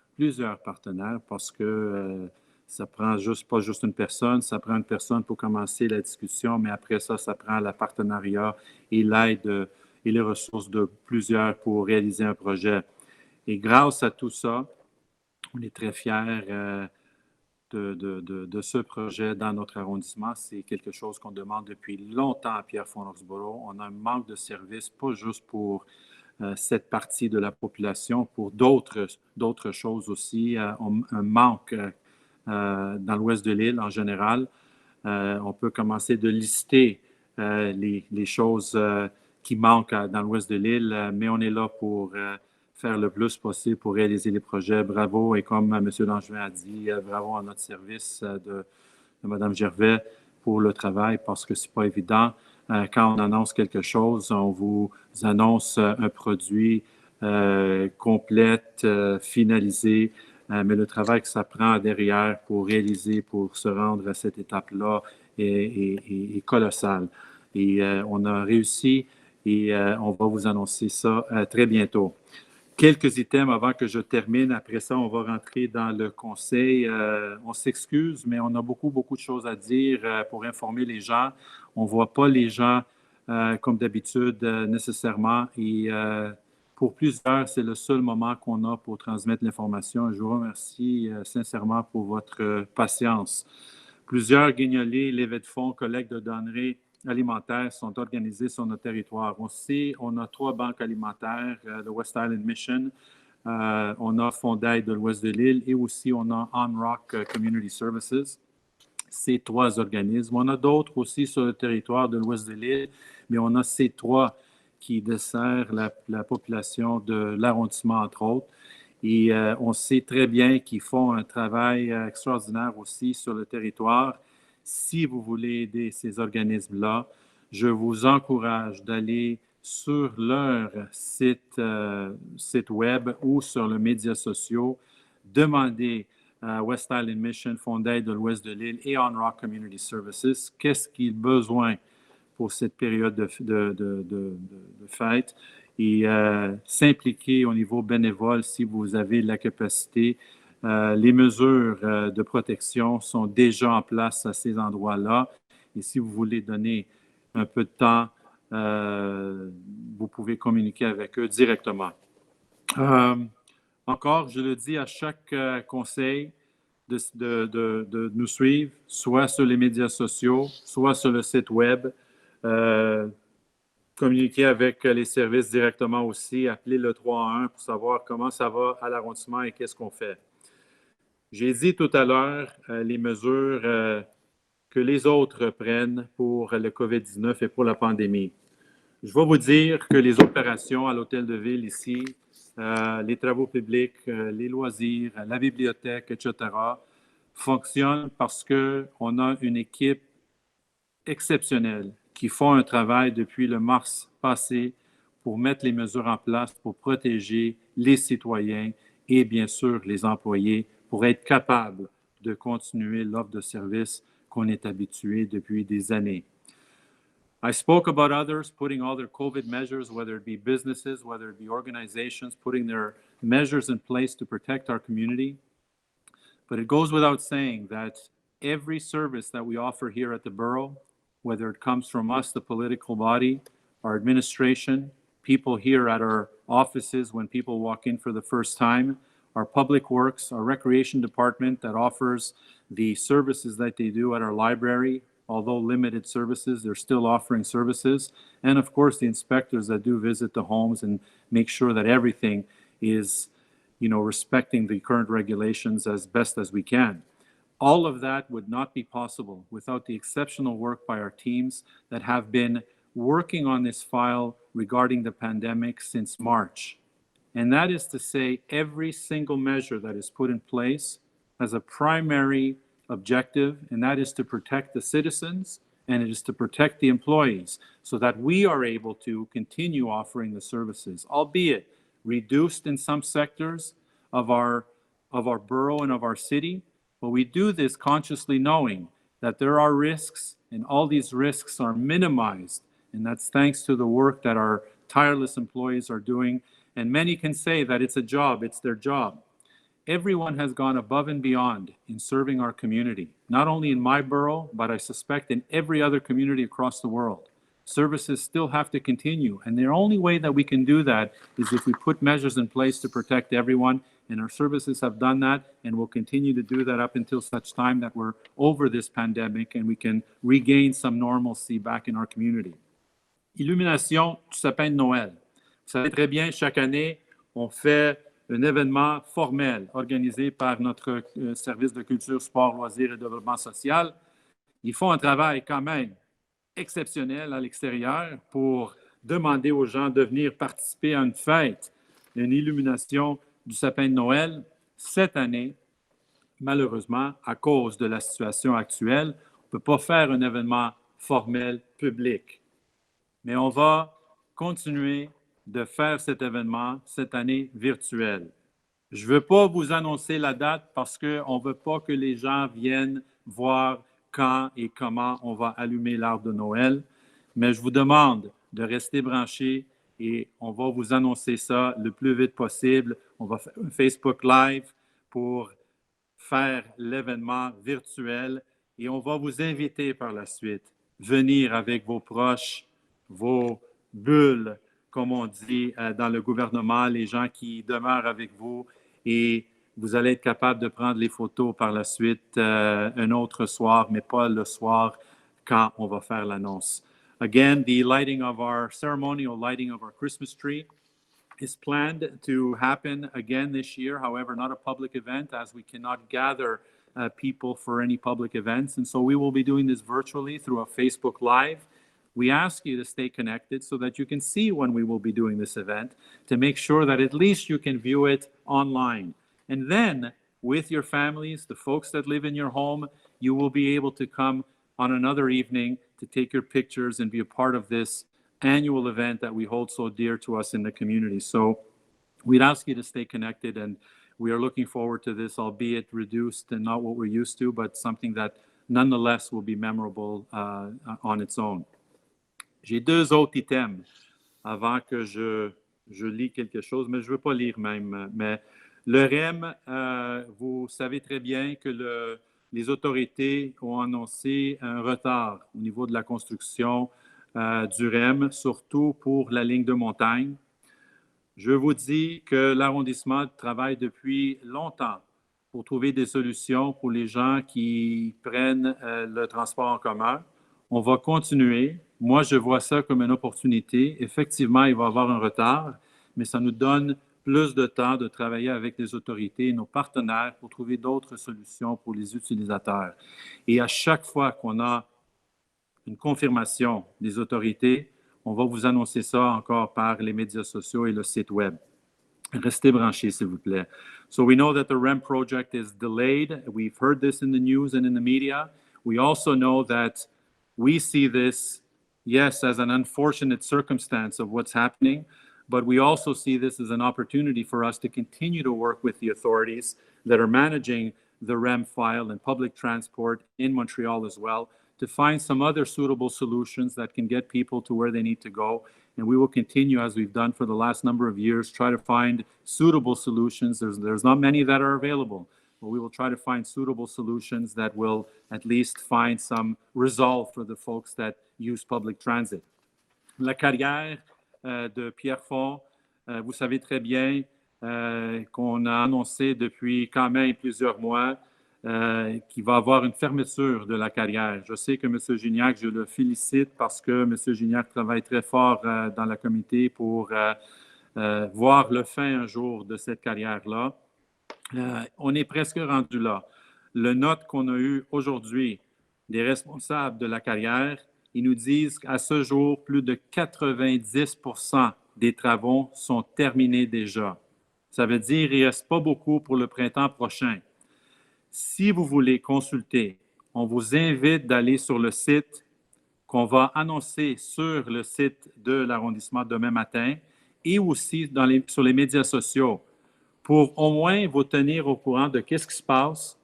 parce que ça prend pas juste une personne, ça prend une personne pour commencer la discussion, mais après ça prend le partenariat et l'aide et les ressources de plusieurs pour réaliser un projet. Et grâce à tout ça, on est très fiers de ce projet dans notre arrondissement. C'est quelque chose qu'on demande depuis longtemps à Pierrefonds-Roxborough. On a un manque de services, pas juste pour cette partie de la population, pour d'autres choses aussi. Un manque dans l'ouest de l'île en général. On peut commencer de lister les choses qui manquent dans l'ouest de l'île, mais on est là pour faire le plus possible pour réaliser les projets. Bravo, et comme M. Langevin a dit, bravo à notre service de Mme Gervais pour le travail, parce que c'est pas évident. Quand on annonce quelque chose, on vous annonce un produit complète, finalisé, mais le travail que ça prend derrière pour réaliser, pour se rendre à cette étape-là est colossal. Et on a réussi et on va vous annoncer ça très bientôt. Quelques items avant que je termine. Après ça, on va rentrer dans le conseil. On s'excuse, mais on a beaucoup de choses à dire pour informer les gens. On ne voit pas les gens comme d'habitude nécessairement. Et pour plusieurs, c'est le seul moment qu'on a pour transmettre l'information. Je vous remercie sincèrement pour votre patience. Plusieurs guignolés, levées de fonds, collectes de denrées alimentaires sont organisés sur notre territoire. On a 3 banques alimentaires, le West Island Mission, on a Fonds d'aide de l'Ouest de l'île et aussi on a On Rock Community Services. Ces 3 organismes. On a d'autres aussi sur le territoire de l'Ouest de l'île, mais on a ces 3 qui desservent la population de l'arrondissement, entre autres. Et on sait très bien qu'ils font un travail extraordinaire aussi sur le territoire. Si vous voulez aider ces organismes-là, je vous encourage d'aller sur leur site web ou sur les médias sociaux, demander à West Island Mission, Fonds d'aide de l'Ouest de l'île et On Rock Community Services, qu'est-ce qu'ils ont besoin pour cette période de fête et s'impliquer au niveau bénévole si vous avez la capacité. Les mesures de protection sont déjà en place à ces endroits-là. Et si vous voulez donner un peu de temps, vous pouvez communiquer avec eux directement. Encore, je le dis à chaque conseil de nous suivre, soit sur les médias sociaux, soit sur le site web. Communiquer avec les services directement aussi, appeler le 311 pour savoir comment ça va à l'arrondissement et qu'est-ce qu'on fait. J'ai dit tout à l'heure les mesures que les autres prennent pour le COVID-19 et pour la pandémie. Je vais vous dire que les opérations à l'hôtel de ville ici, les travaux publics, les loisirs, la bibliothèque, etc., fonctionnent parce qu'on a une équipe exceptionnelle qui font un travail depuis le mars passé pour mettre les mesures en place pour protéger les citoyens et bien sûr les employés pour être capables de continuer l'offre de services qu'on est habitué depuis des années. I spoke about others putting all their COVID measures, whether it be businesses, whether it be organizations, putting their measures in place to protect our community. But it goes without saying that every service that we offer here at the borough, whether it comes from us, the political body, our administration, people here at our offices when people walk in for the first time, our public works, our recreation department that offers the services that they do at our library, although limited services, they're still offering services. And of course, the inspectors that do visit the homes and make sure that everything is, respecting the current regulations as best as we can. All of that would not be possible without the exceptional work by our teams that have been working on this file regarding the pandemic since March. And that is to say, every single measure that is put in place has a primary objective, and that is to protect the citizens and it is to protect the employees so that we are able to continue offering the services, albeit reduced in some sectors of our borough and of our city. But we do this consciously knowing that there are risks and all these risks are minimized. And that's thanks to the work that our tireless employees are doing. And many can say that it's a job, it's their job. Everyone has gone above and beyond in serving our community, not only in my borough, but I suspect in every other community across the world. services still have to continue. And the only way that we can do that is if we put measures in place to protect everyone. And our services have done that and will continue to do that up until such time that we're over this pandemic and we can regain some normalcy back in our community. Illumination du sapin de Noël. Vous savez très bien, chaque année, on fait un événement formel organisé par notre service de culture, sport, loisirs et développement social. Ils font un travail quand même exceptionnel à l'extérieur pour demander aux gens de venir participer à une fête, une illumination du sapin de Noël. Cette année, malheureusement, à cause de la situation actuelle, on ne peut pas faire un événement formel public. Mais on va continuer de faire cet événement cette année virtuel. Je ne veux pas vous annoncer la date parce qu'on ne veut pas que les gens viennent voir quand et comment on va allumer l'arbre de Noël, mais je vous demande de rester branchés et on va vous annoncer ça le plus vite possible. On va faire un Facebook Live pour faire l'événement virtuel et on va vous inviter par la suite. Venir avec vos proches, vos bulles, comme on dit dans le gouvernement, les gens qui demeurent avec vous et vous allez être capable de prendre les photos par la suite un autre soir, mais pas le soir quand on va faire l'annonce. Again, the lighting of our ceremonial lighting of our Christmas tree is planned to happen again this year. However, not a public event as we cannot gather people for any public events. And so we will be doing this virtually through a Facebook Live. We ask you to stay connected so that you can see when we will be doing this event to make sure that at least you can view it online. And then with your families, the folks that live in your home, you will be able to come on another evening to take your pictures and be a part of this annual event that we hold so dear to us in the community. So we'd ask you to stay connected, and we are looking forward to this, albeit reduced and not what we're used to, but something that nonetheless will be memorable on its own. J'ai deux autres items avant que je lis quelque chose, mais je ne veux pas lire même. Mais le REM, vous savez très bien que les autorités ont annoncé un retard au niveau de la construction du REM, surtout pour la ligne de montagne. Je vous dis que l'arrondissement travaille depuis longtemps pour trouver des solutions pour les gens qui prennent le transport en commun. On va continuer. Moi, je vois ça comme une opportunité. Effectivement, il va y avoir un retard, mais ça nous donne plus de temps de travailler avec les autorités et nos partenaires pour trouver d'autres solutions pour les utilisateurs. Et à chaque fois qu'on a une confirmation des autorités, on va vous annoncer ça encore par les médias sociaux et le site web. Restez branchés, s'il vous plaît. So we know that the REM project is delayed. We've heard this in the news and in the media. We also know that we see this, yes, as an unfortunate circumstance of what's happening, but we also see this as an opportunity for us to continue to work with the authorities that are managing the REM file and public transport in Montreal as well, to find some other suitable solutions that can get people to where they need to go. And we will continue, as we've done for the last number of years, try to find suitable solutions. There's not many that are available, but we will try to find suitable solutions that will at least find some resolve for the folks that use public transit. La carrière de Pierrefonds, vous savez très bien qu'on a annoncé depuis quand même plusieurs mois qu'il va y avoir une fermeture de la carrière. Je sais que M. Gignac, je le félicite parce que M. Gignac travaille très fort dans la comité pour voir le fin un jour de cette carrière-là. On est presque rendu là. Le note qu'on a eu aujourd'hui des responsables de la carrière, ils nous disent qu'à ce jour, plus de 90% des travaux sont terminés déjà. Ça veut dire qu'il ne reste pas beaucoup pour le printemps prochain. Si vous voulez consulter, on vous invite d'aller sur le site qu'on va annoncer sur le site de l'arrondissement demain matin et aussi sur les médias sociaux pour au moins vous tenir au courant de qu'est-ce qui se passe.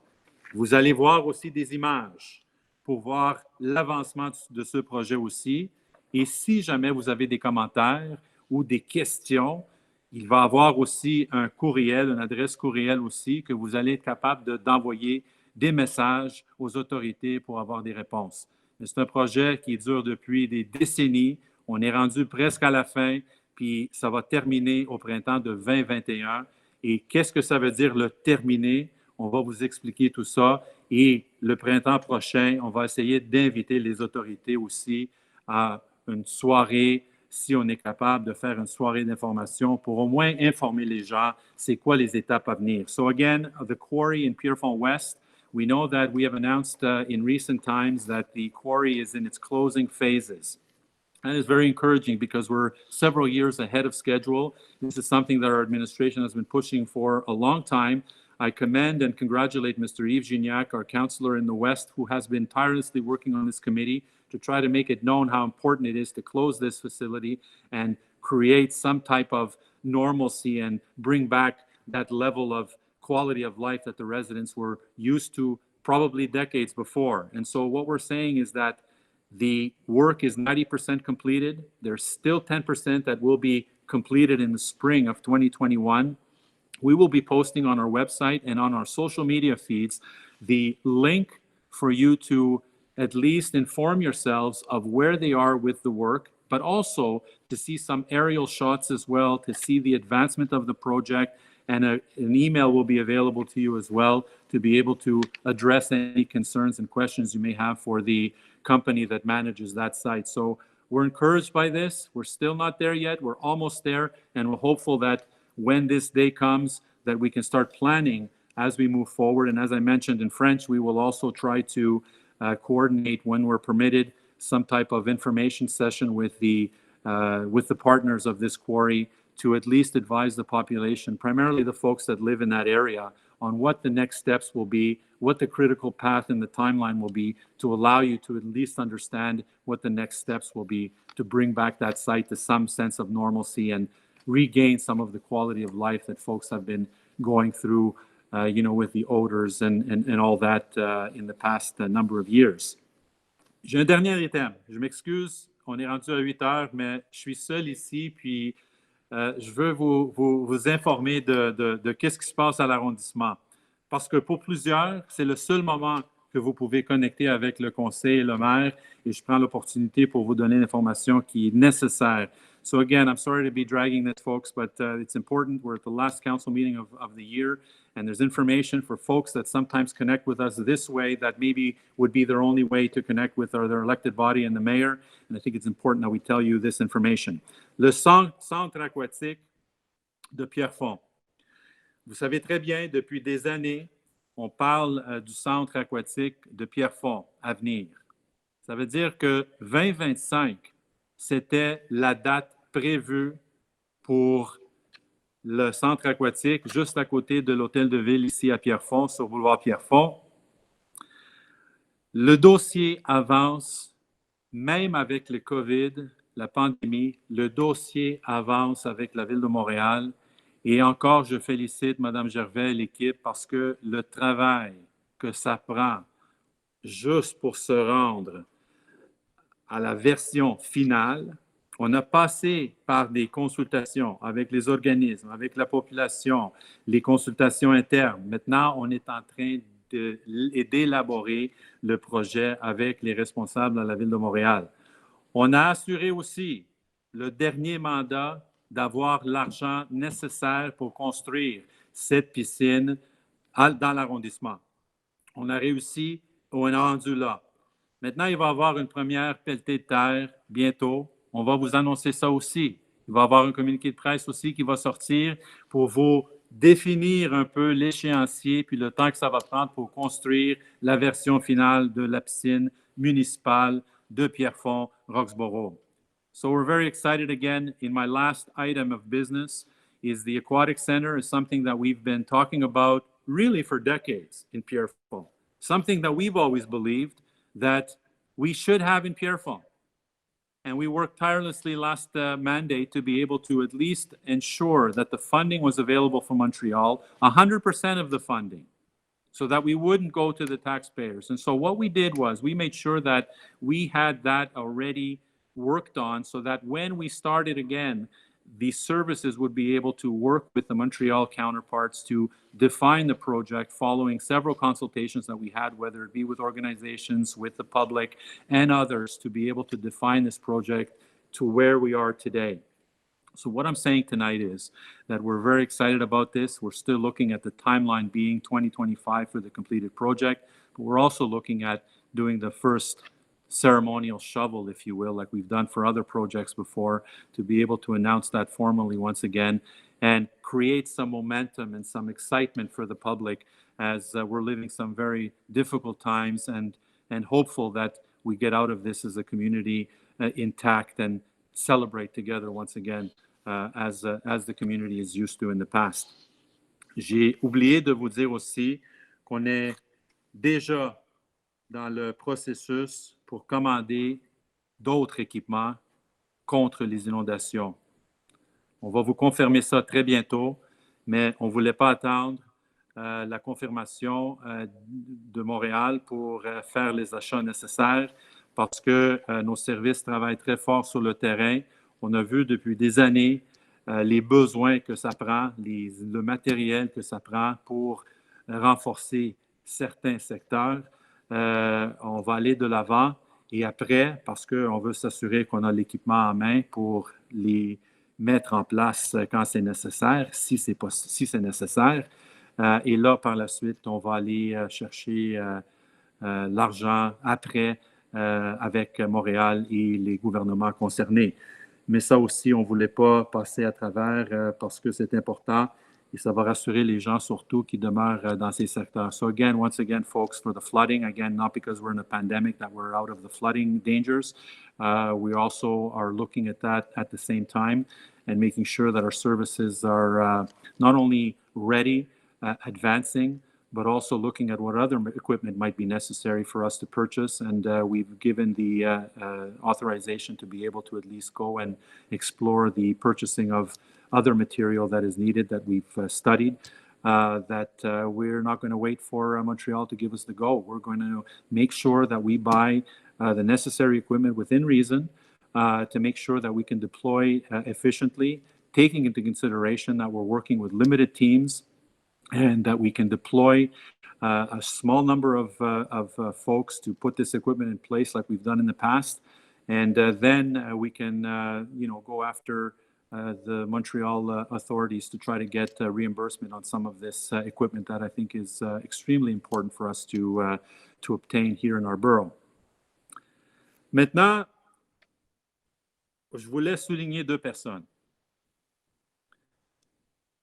Vous allez voir aussi des images pour voir l'avancement de ce projet aussi. Et si jamais vous avez des commentaires ou des questions, il va y avoir aussi un courriel, une adresse courriel aussi, que vous allez être capable d'envoyer des messages aux autorités pour avoir des réponses. mais c'est un projet qui dure depuis des décennies. On est rendu presque à la fin, puis ça va terminer au printemps de 2021. Et qu'est-ce que ça veut dire le terminer? On va vous expliquer tout ça. Et le printemps prochain, on va essayer d'inviter les autorités aussi à une soirée, si on est capable de faire une soirée d'information pour au moins informer les gens c'est quoi les étapes à venir. So again, the quarry in Pierrefonds West, we know that we have announced in recent times that the quarry is in its closing phases. That is very encouraging because we're several years ahead of schedule. This is something that our administration has been pushing for a long time. I commend and congratulate Mr. Yves Gignac, our councillor in the West, who has been tirelessly working on this committee to try to make it known how important it is to close this facility and create some type of normalcy and bring back that level of quality of life that the residents were used to probably decades before. And so what we're saying is that the work is 90% completed. There's still 10% that will be completed in the spring of 2021. We will be posting on our website and on our social media feeds the link for you to at least inform yourselves of where they are with the work, but also to see some aerial shots as well, to see the advancement of the project, and an email will be available to you as well to be able to address any concerns and questions you may have for the company that manages that site. So we're encouraged by this. We're still not there yet. We're almost there, and we're hopeful that when this day comes, that we can start planning as we move forward. And as I mentioned in French, we will also try to coordinate when we're permitted some type of information session with the partners of this quarry to at least advise the population, primarily the folks that live in that area, on what the next steps will be, what the critical path and the timeline will be to allow you to at least understand what the next steps will be to bring back that site to some sense of normalcy and regain some of the quality of life that folks have been going through, with the odors and all that in the past number of years. J'ai un dernier item. Je m'excuse, on est rendu à 8 heures, mais je suis seul ici, puis je veux vous informer de qu'est-ce qui se passe à l'arrondissement. Parce que pour plusieurs, c'est le seul moment que vous pouvez connecter avec le conseil et le maire, et je prends l'opportunité pour vous donner l'information qui est nécessaire. So again, I'm sorry to be dragging that, folks, but it's important. We're at the last council meeting of the year, and there's information for folks that sometimes connect with us this way that maybe would be their only way to connect with their elected body and the mayor, and I think it's important that we tell you this information. Le centre aquatique de Pierrefonds. Vous savez très bien, depuis des années, on parle du centre aquatique de Pierrefonds à venir. Ça veut dire que 2025, c'était la date prévue pour le centre aquatique juste à côté de l'hôtel de ville ici à Pierrefonds, sur boulevard Pierrefonds. Le dossier avance, même avec le COVID, la pandémie, le dossier avance avec la Ville de Montréal. Et encore, je félicite Mme Gervais et l'équipe parce que le travail que ça prend juste pour se rendre à la version finale, on a passé par des consultations avec les organismes, avec la population, les consultations internes. Maintenant, on est en train d'élaborer le projet avec les responsables à la Ville de Montréal. On a assuré aussi le dernier mandat d'avoir l'argent nécessaire pour construire cette piscine dans l'arrondissement. On a réussi, on est rendu là. Maintenant, il va y avoir une première pelletée de terre bientôt. On va vous annoncer ça aussi. Il va y avoir un communiqué de presse aussi qui va sortir pour vous définir un peu l'échéancier puis le temps que ça va prendre pour construire la version finale de la piscine municipale de Pierrefonds, Roxborough. So we're very excited again. In my last item of business is the Aquatic Center is something that we've been talking about really for decades in Pierrefonds. Something that we've always believed that we should have in Pierrefonds. And we worked tirelessly last mandate to be able to at least ensure that the funding was available for Montreal, 100% of the funding, so that we wouldn't go to the taxpayers. And so what we did was we made sure that we had that already worked on so that when we started again the services would be able to work with the Montreal counterparts to define the project following several consultations that we had, whether it be with organizations, with the public, and others, to be able to define this project to where we are today. So what I'm saying tonight is that we're very excited about this. We're still looking at the timeline being 2025 for the completed project, but we're also looking at doing the first ceremonial shovel, if you will, like we've done for other projects before, to be able to announce that formally once again and create some momentum and some excitement for the public as we're living some very difficult times, and hopeful that we get out of this as a community intact and celebrate together once again as the community is used to in the past. J'ai oublié de vous dire aussi qu'on est déjà dans le processus pour commander d'autres équipements contre les inondations. On va vous confirmer ça très bientôt, mais on ne voulait pas attendre la confirmation de Montréal pour faire les achats nécessaires parce que nos services travaillent très fort sur le terrain. On a vu depuis des années les besoins que ça prend, le matériel que ça prend pour renforcer certains secteurs. On va aller de l'avant et après, parce qu'on veut s'assurer qu'on a l'équipement en main pour les mettre en place quand c'est nécessaire, si c'est nécessaire. Et là, par la suite, on va aller chercher l'argent après avec Montréal et les gouvernements concernés. Mais ça aussi, on ne voulait pas passer à travers parce que c'est important. Et ça va rassurer les gens surtout qui demeurent dans ces secteurs. So again, once again, folks, for the flooding, again, not because we're in a pandemic that we're out of the flooding dangers. We also are looking at that at the same time and making sure that our services are not only ready, advancing, but also looking at what other equipment might be necessary for us to purchase. And we've given the authorization to be able to at least go and explore the purchasing of other material that is needed that we've studied, that we're not going to wait for Montreal to give us the go. We're going to make sure that we buy the necessary equipment within reason to make sure that we can deploy efficiently, taking into consideration that we're working with limited teams and that we can deploy a small number of folks to put this equipment in place like we've done in the past. And then we can, go after the Montreal authorities to try to get reimbursement on some of this equipment that I think is extremely important for us to obtain here in our borough. Maintenant, je voulais souligner deux personnes.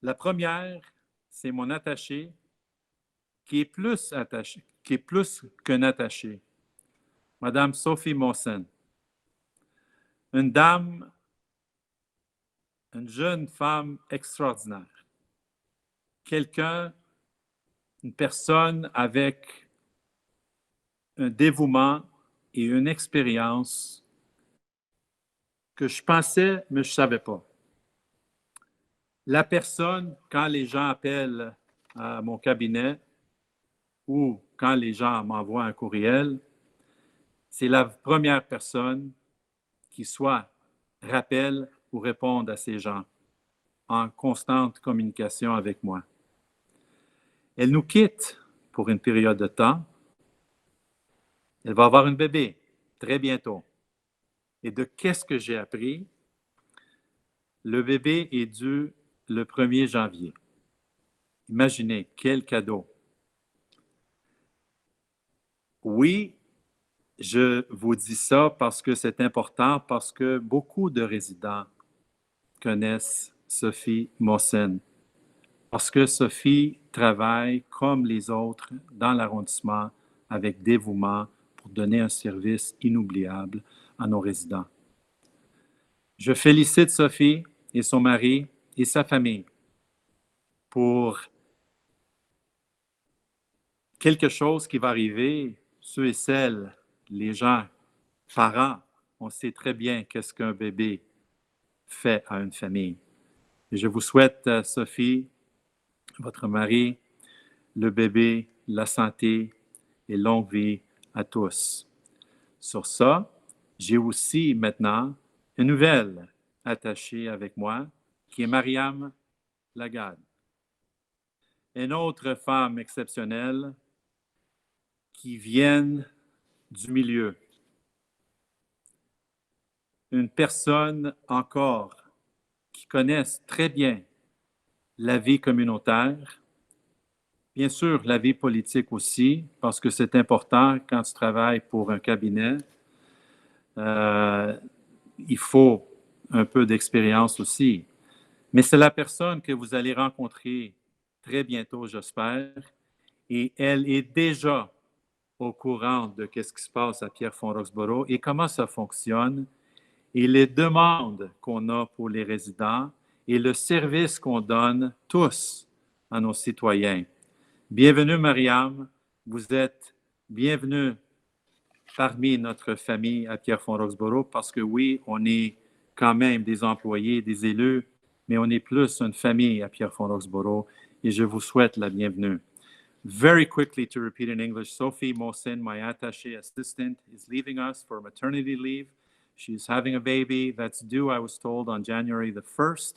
La première, c'est mon attaché, qui est plus qu'un attaché, Madame Sophie Mossen, une dame, une jeune femme extraordinaire, une personne avec un dévouement et une expérience que je pensais, mais je ne savais pas. La personne, quand les gens appellent à mon cabinet ou quand les gens m'envoient un courriel, c'est la première personne qui soit rappelle ou répondre à ces gens en constante communication avec moi. Elle nous quitte pour une période de temps. Elle va avoir un bébé très bientôt. Et de qu'est-ce que j'ai appris? Le bébé est dû le 1er janvier. Imaginez, quel cadeau. Oui, je vous dis ça parce que c'est important, parce que beaucoup de résidents connaissent Sophie Mossen, parce que Sophie travaille comme les autres dans l'arrondissement avec dévouement pour donner un service inoubliable à nos résidents. Je félicite Sophie et son mari et sa famille pour quelque chose qui va arriver, ceux et celles, les gens, parents, on sait très bien qu'est-ce qu'un bébé fait à une famille. Et je vous souhaite, Sophie, votre mari, le bébé, la santé et longue vie à tous. Sur ça, j'ai aussi maintenant une nouvelle attachée avec moi, qui est Mariam Lagad. Une autre femme exceptionnelle qui vient du milieu. Une personne encore qui connaisse très bien la vie communautaire, bien sûr la vie politique aussi, parce que c'est important quand tu travailles pour un cabinet. Il faut un peu d'expérience aussi. Mais c'est la personne que vous allez rencontrer très bientôt, j'espère, et elle est déjà au courant de ce qui se passe à Pierrefonds-Roxboro et comment ça fonctionne et les demandes qu'on a pour les résidents et le service qu'on donne tous à nos citoyens. Bienvenue, Mariam. Vous êtes bienvenue parmi notre famille à Pierrefonds-Roxboro parce que oui, on est quand même des employés, des élus, mais on est plus une famille à Pierrefonds-Roxboro et je vous souhaite la bienvenue. Very quickly, to repeat in English, Sophie Mohsen, my attaché assistant, is leaving us for maternity leave. She's having a baby that's due, I was told, on January the 1st.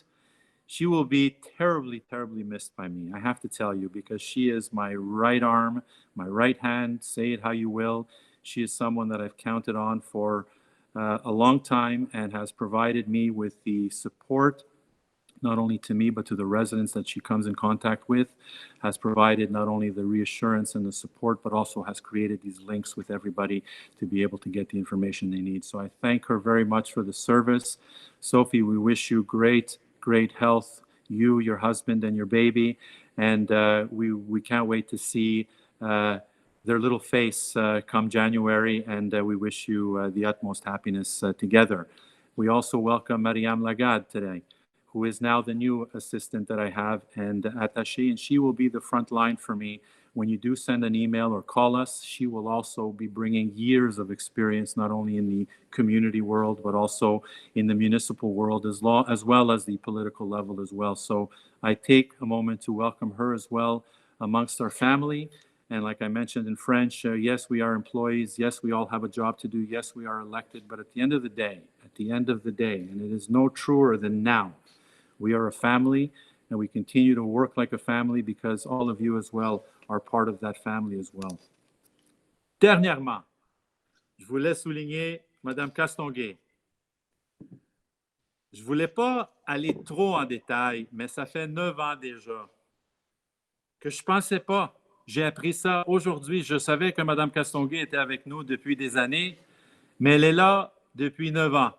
She will be terribly, terribly missed by me, I have to tell you, because she is my right arm, my right hand, say it how you will. She is someone that I've counted on for a long time and has provided me with the support, not only to me, but to the residents that she comes in contact with, has provided not only the reassurance and the support, but also has created these links with everybody to be able to get the information they need. So I thank her very much for the service. Sophie, we wish you great health, you, your husband, and your baby. And we can't wait to see their little face come January, and we wish you the utmost happiness together. We also welcome Mariam Lagad today, who is now the new assistant that I have and attaché, and she will be the front line for me. When you do send an email or call us, she will also be bringing years of experience, not only in the community world, but also in the municipal world as well as the political level as well. So I take a moment to welcome her as well amongst our family. And like I mentioned in French, yes, we are employees. Yes, we all have a job to do. Yes, we are elected. But at the end of the day, and it is no truer than now, we are a family, and we continue to work like a family because all of you as well are part of that family as well. Dernièrement, je voulais souligner Mme Castonguay. Je ne voulais pas aller trop en détail, mais ça fait 9 ans déjà que je ne pensais pas. J'ai appris ça aujourd'hui. Je savais que Mme Castonguay était avec nous depuis des années, mais elle est là depuis 9 ans.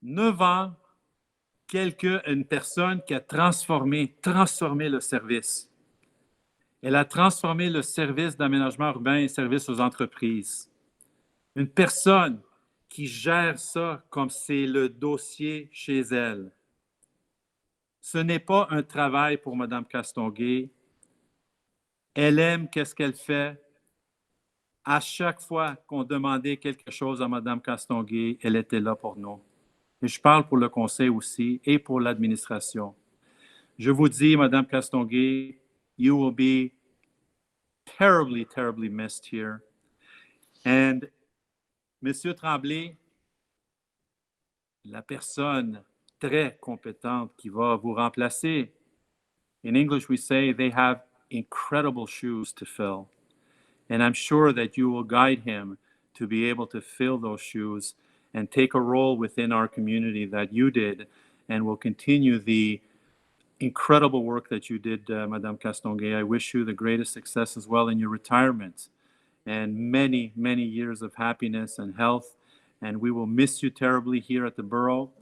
9 ans, une personne qui a transformé le service. Elle a transformé le service d'aménagement urbain et service aux entreprises. Une personne qui gère ça comme c'est le dossier chez elle. Ce n'est pas un travail pour Mme Castonguay. Elle aime qu'est-ce qu'elle fait. À chaque fois qu'on demandait quelque chose à Mme Castonguay, elle était là pour nous. Et je parle pour le conseil aussi et pour l'administration. Je vous dis, Mme Castonguay, you will be terribly, terribly missed here. And Monsieur Tremblay, la personne très compétente qui va vous remplacer, in English we say they have incredible shoes to fill. And I'm sure that you will guide him to be able to fill those shoes and take a role within our community that you did, and will continue the incredible work that you did, Madame Castonguay. I wish you the greatest success as well in your retirement and many, many years of happiness and health. And we will miss you terribly here at the borough.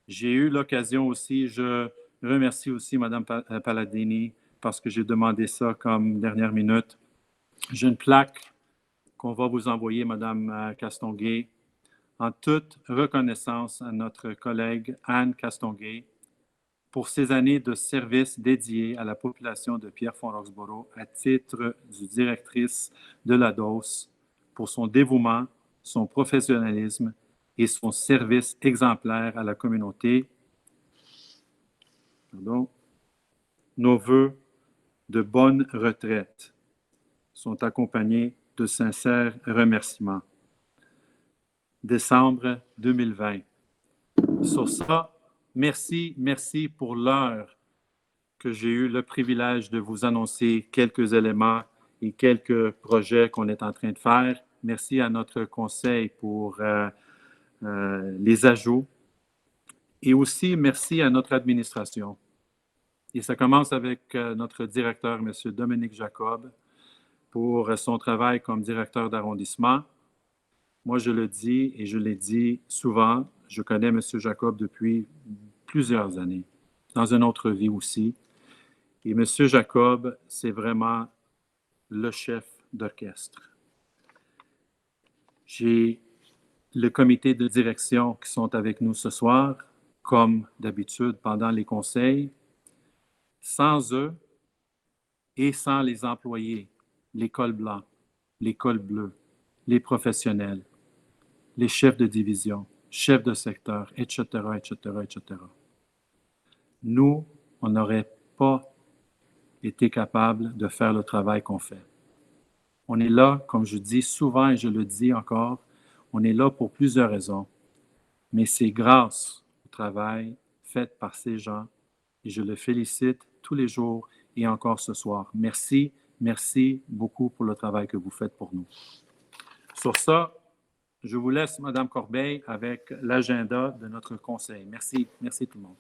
J'ai eu l'occasion aussi, je remercie aussi Madame Palladini parce que j'ai demandé ça comme dernière minute. J'ai une plaque qu'on va vous envoyer, Madame Castonguay, en toute reconnaissance à notre collègue Anne Castonguay pour ses années de service dédiées à la population de Pierrefonds-Roxboro à titre de directrice de la DOS, pour son dévouement, son professionnalisme et son service exemplaire à la communauté. Pardon. Nos vœux de bonne retraite sont accompagnés de sincères remerciements. Décembre 2020. Sur ça, merci pour l'heure que j'ai eu le privilège de vous annoncer quelques éléments et quelques projets qu'on est en train de faire. Merci à notre conseil pour les ajouts. Et aussi, merci à notre administration. Et ça commence avec notre directeur, M. Dominique Jacob, pour son travail comme directeur d'arrondissement. Moi, je le dis et je l'ai dit souvent, je connais M. Jacob depuis plusieurs années, dans une autre vie aussi. Et M. Jacob, c'est vraiment le chef d'orchestre. J'ai le comité de direction qui sont avec nous ce soir, comme d'habitude pendant les conseils. Sans eux et sans les employés, les cols blancs, les cols bleus, les professionnels, les chefs de division, chefs de secteur, etc., etc., nous, on n'aurait pas été capable de faire le travail qu'on fait. On est là, comme je dis souvent et je le dis encore, on est là pour plusieurs raisons, mais c'est grâce au travail fait par ces gens et je le félicite tous les jours et encore ce soir. Merci beaucoup pour le travail que vous faites pour nous. Sur ça, je vous laisse, Mme Corbeil, avec l'agenda de notre conseil. Merci tout le monde.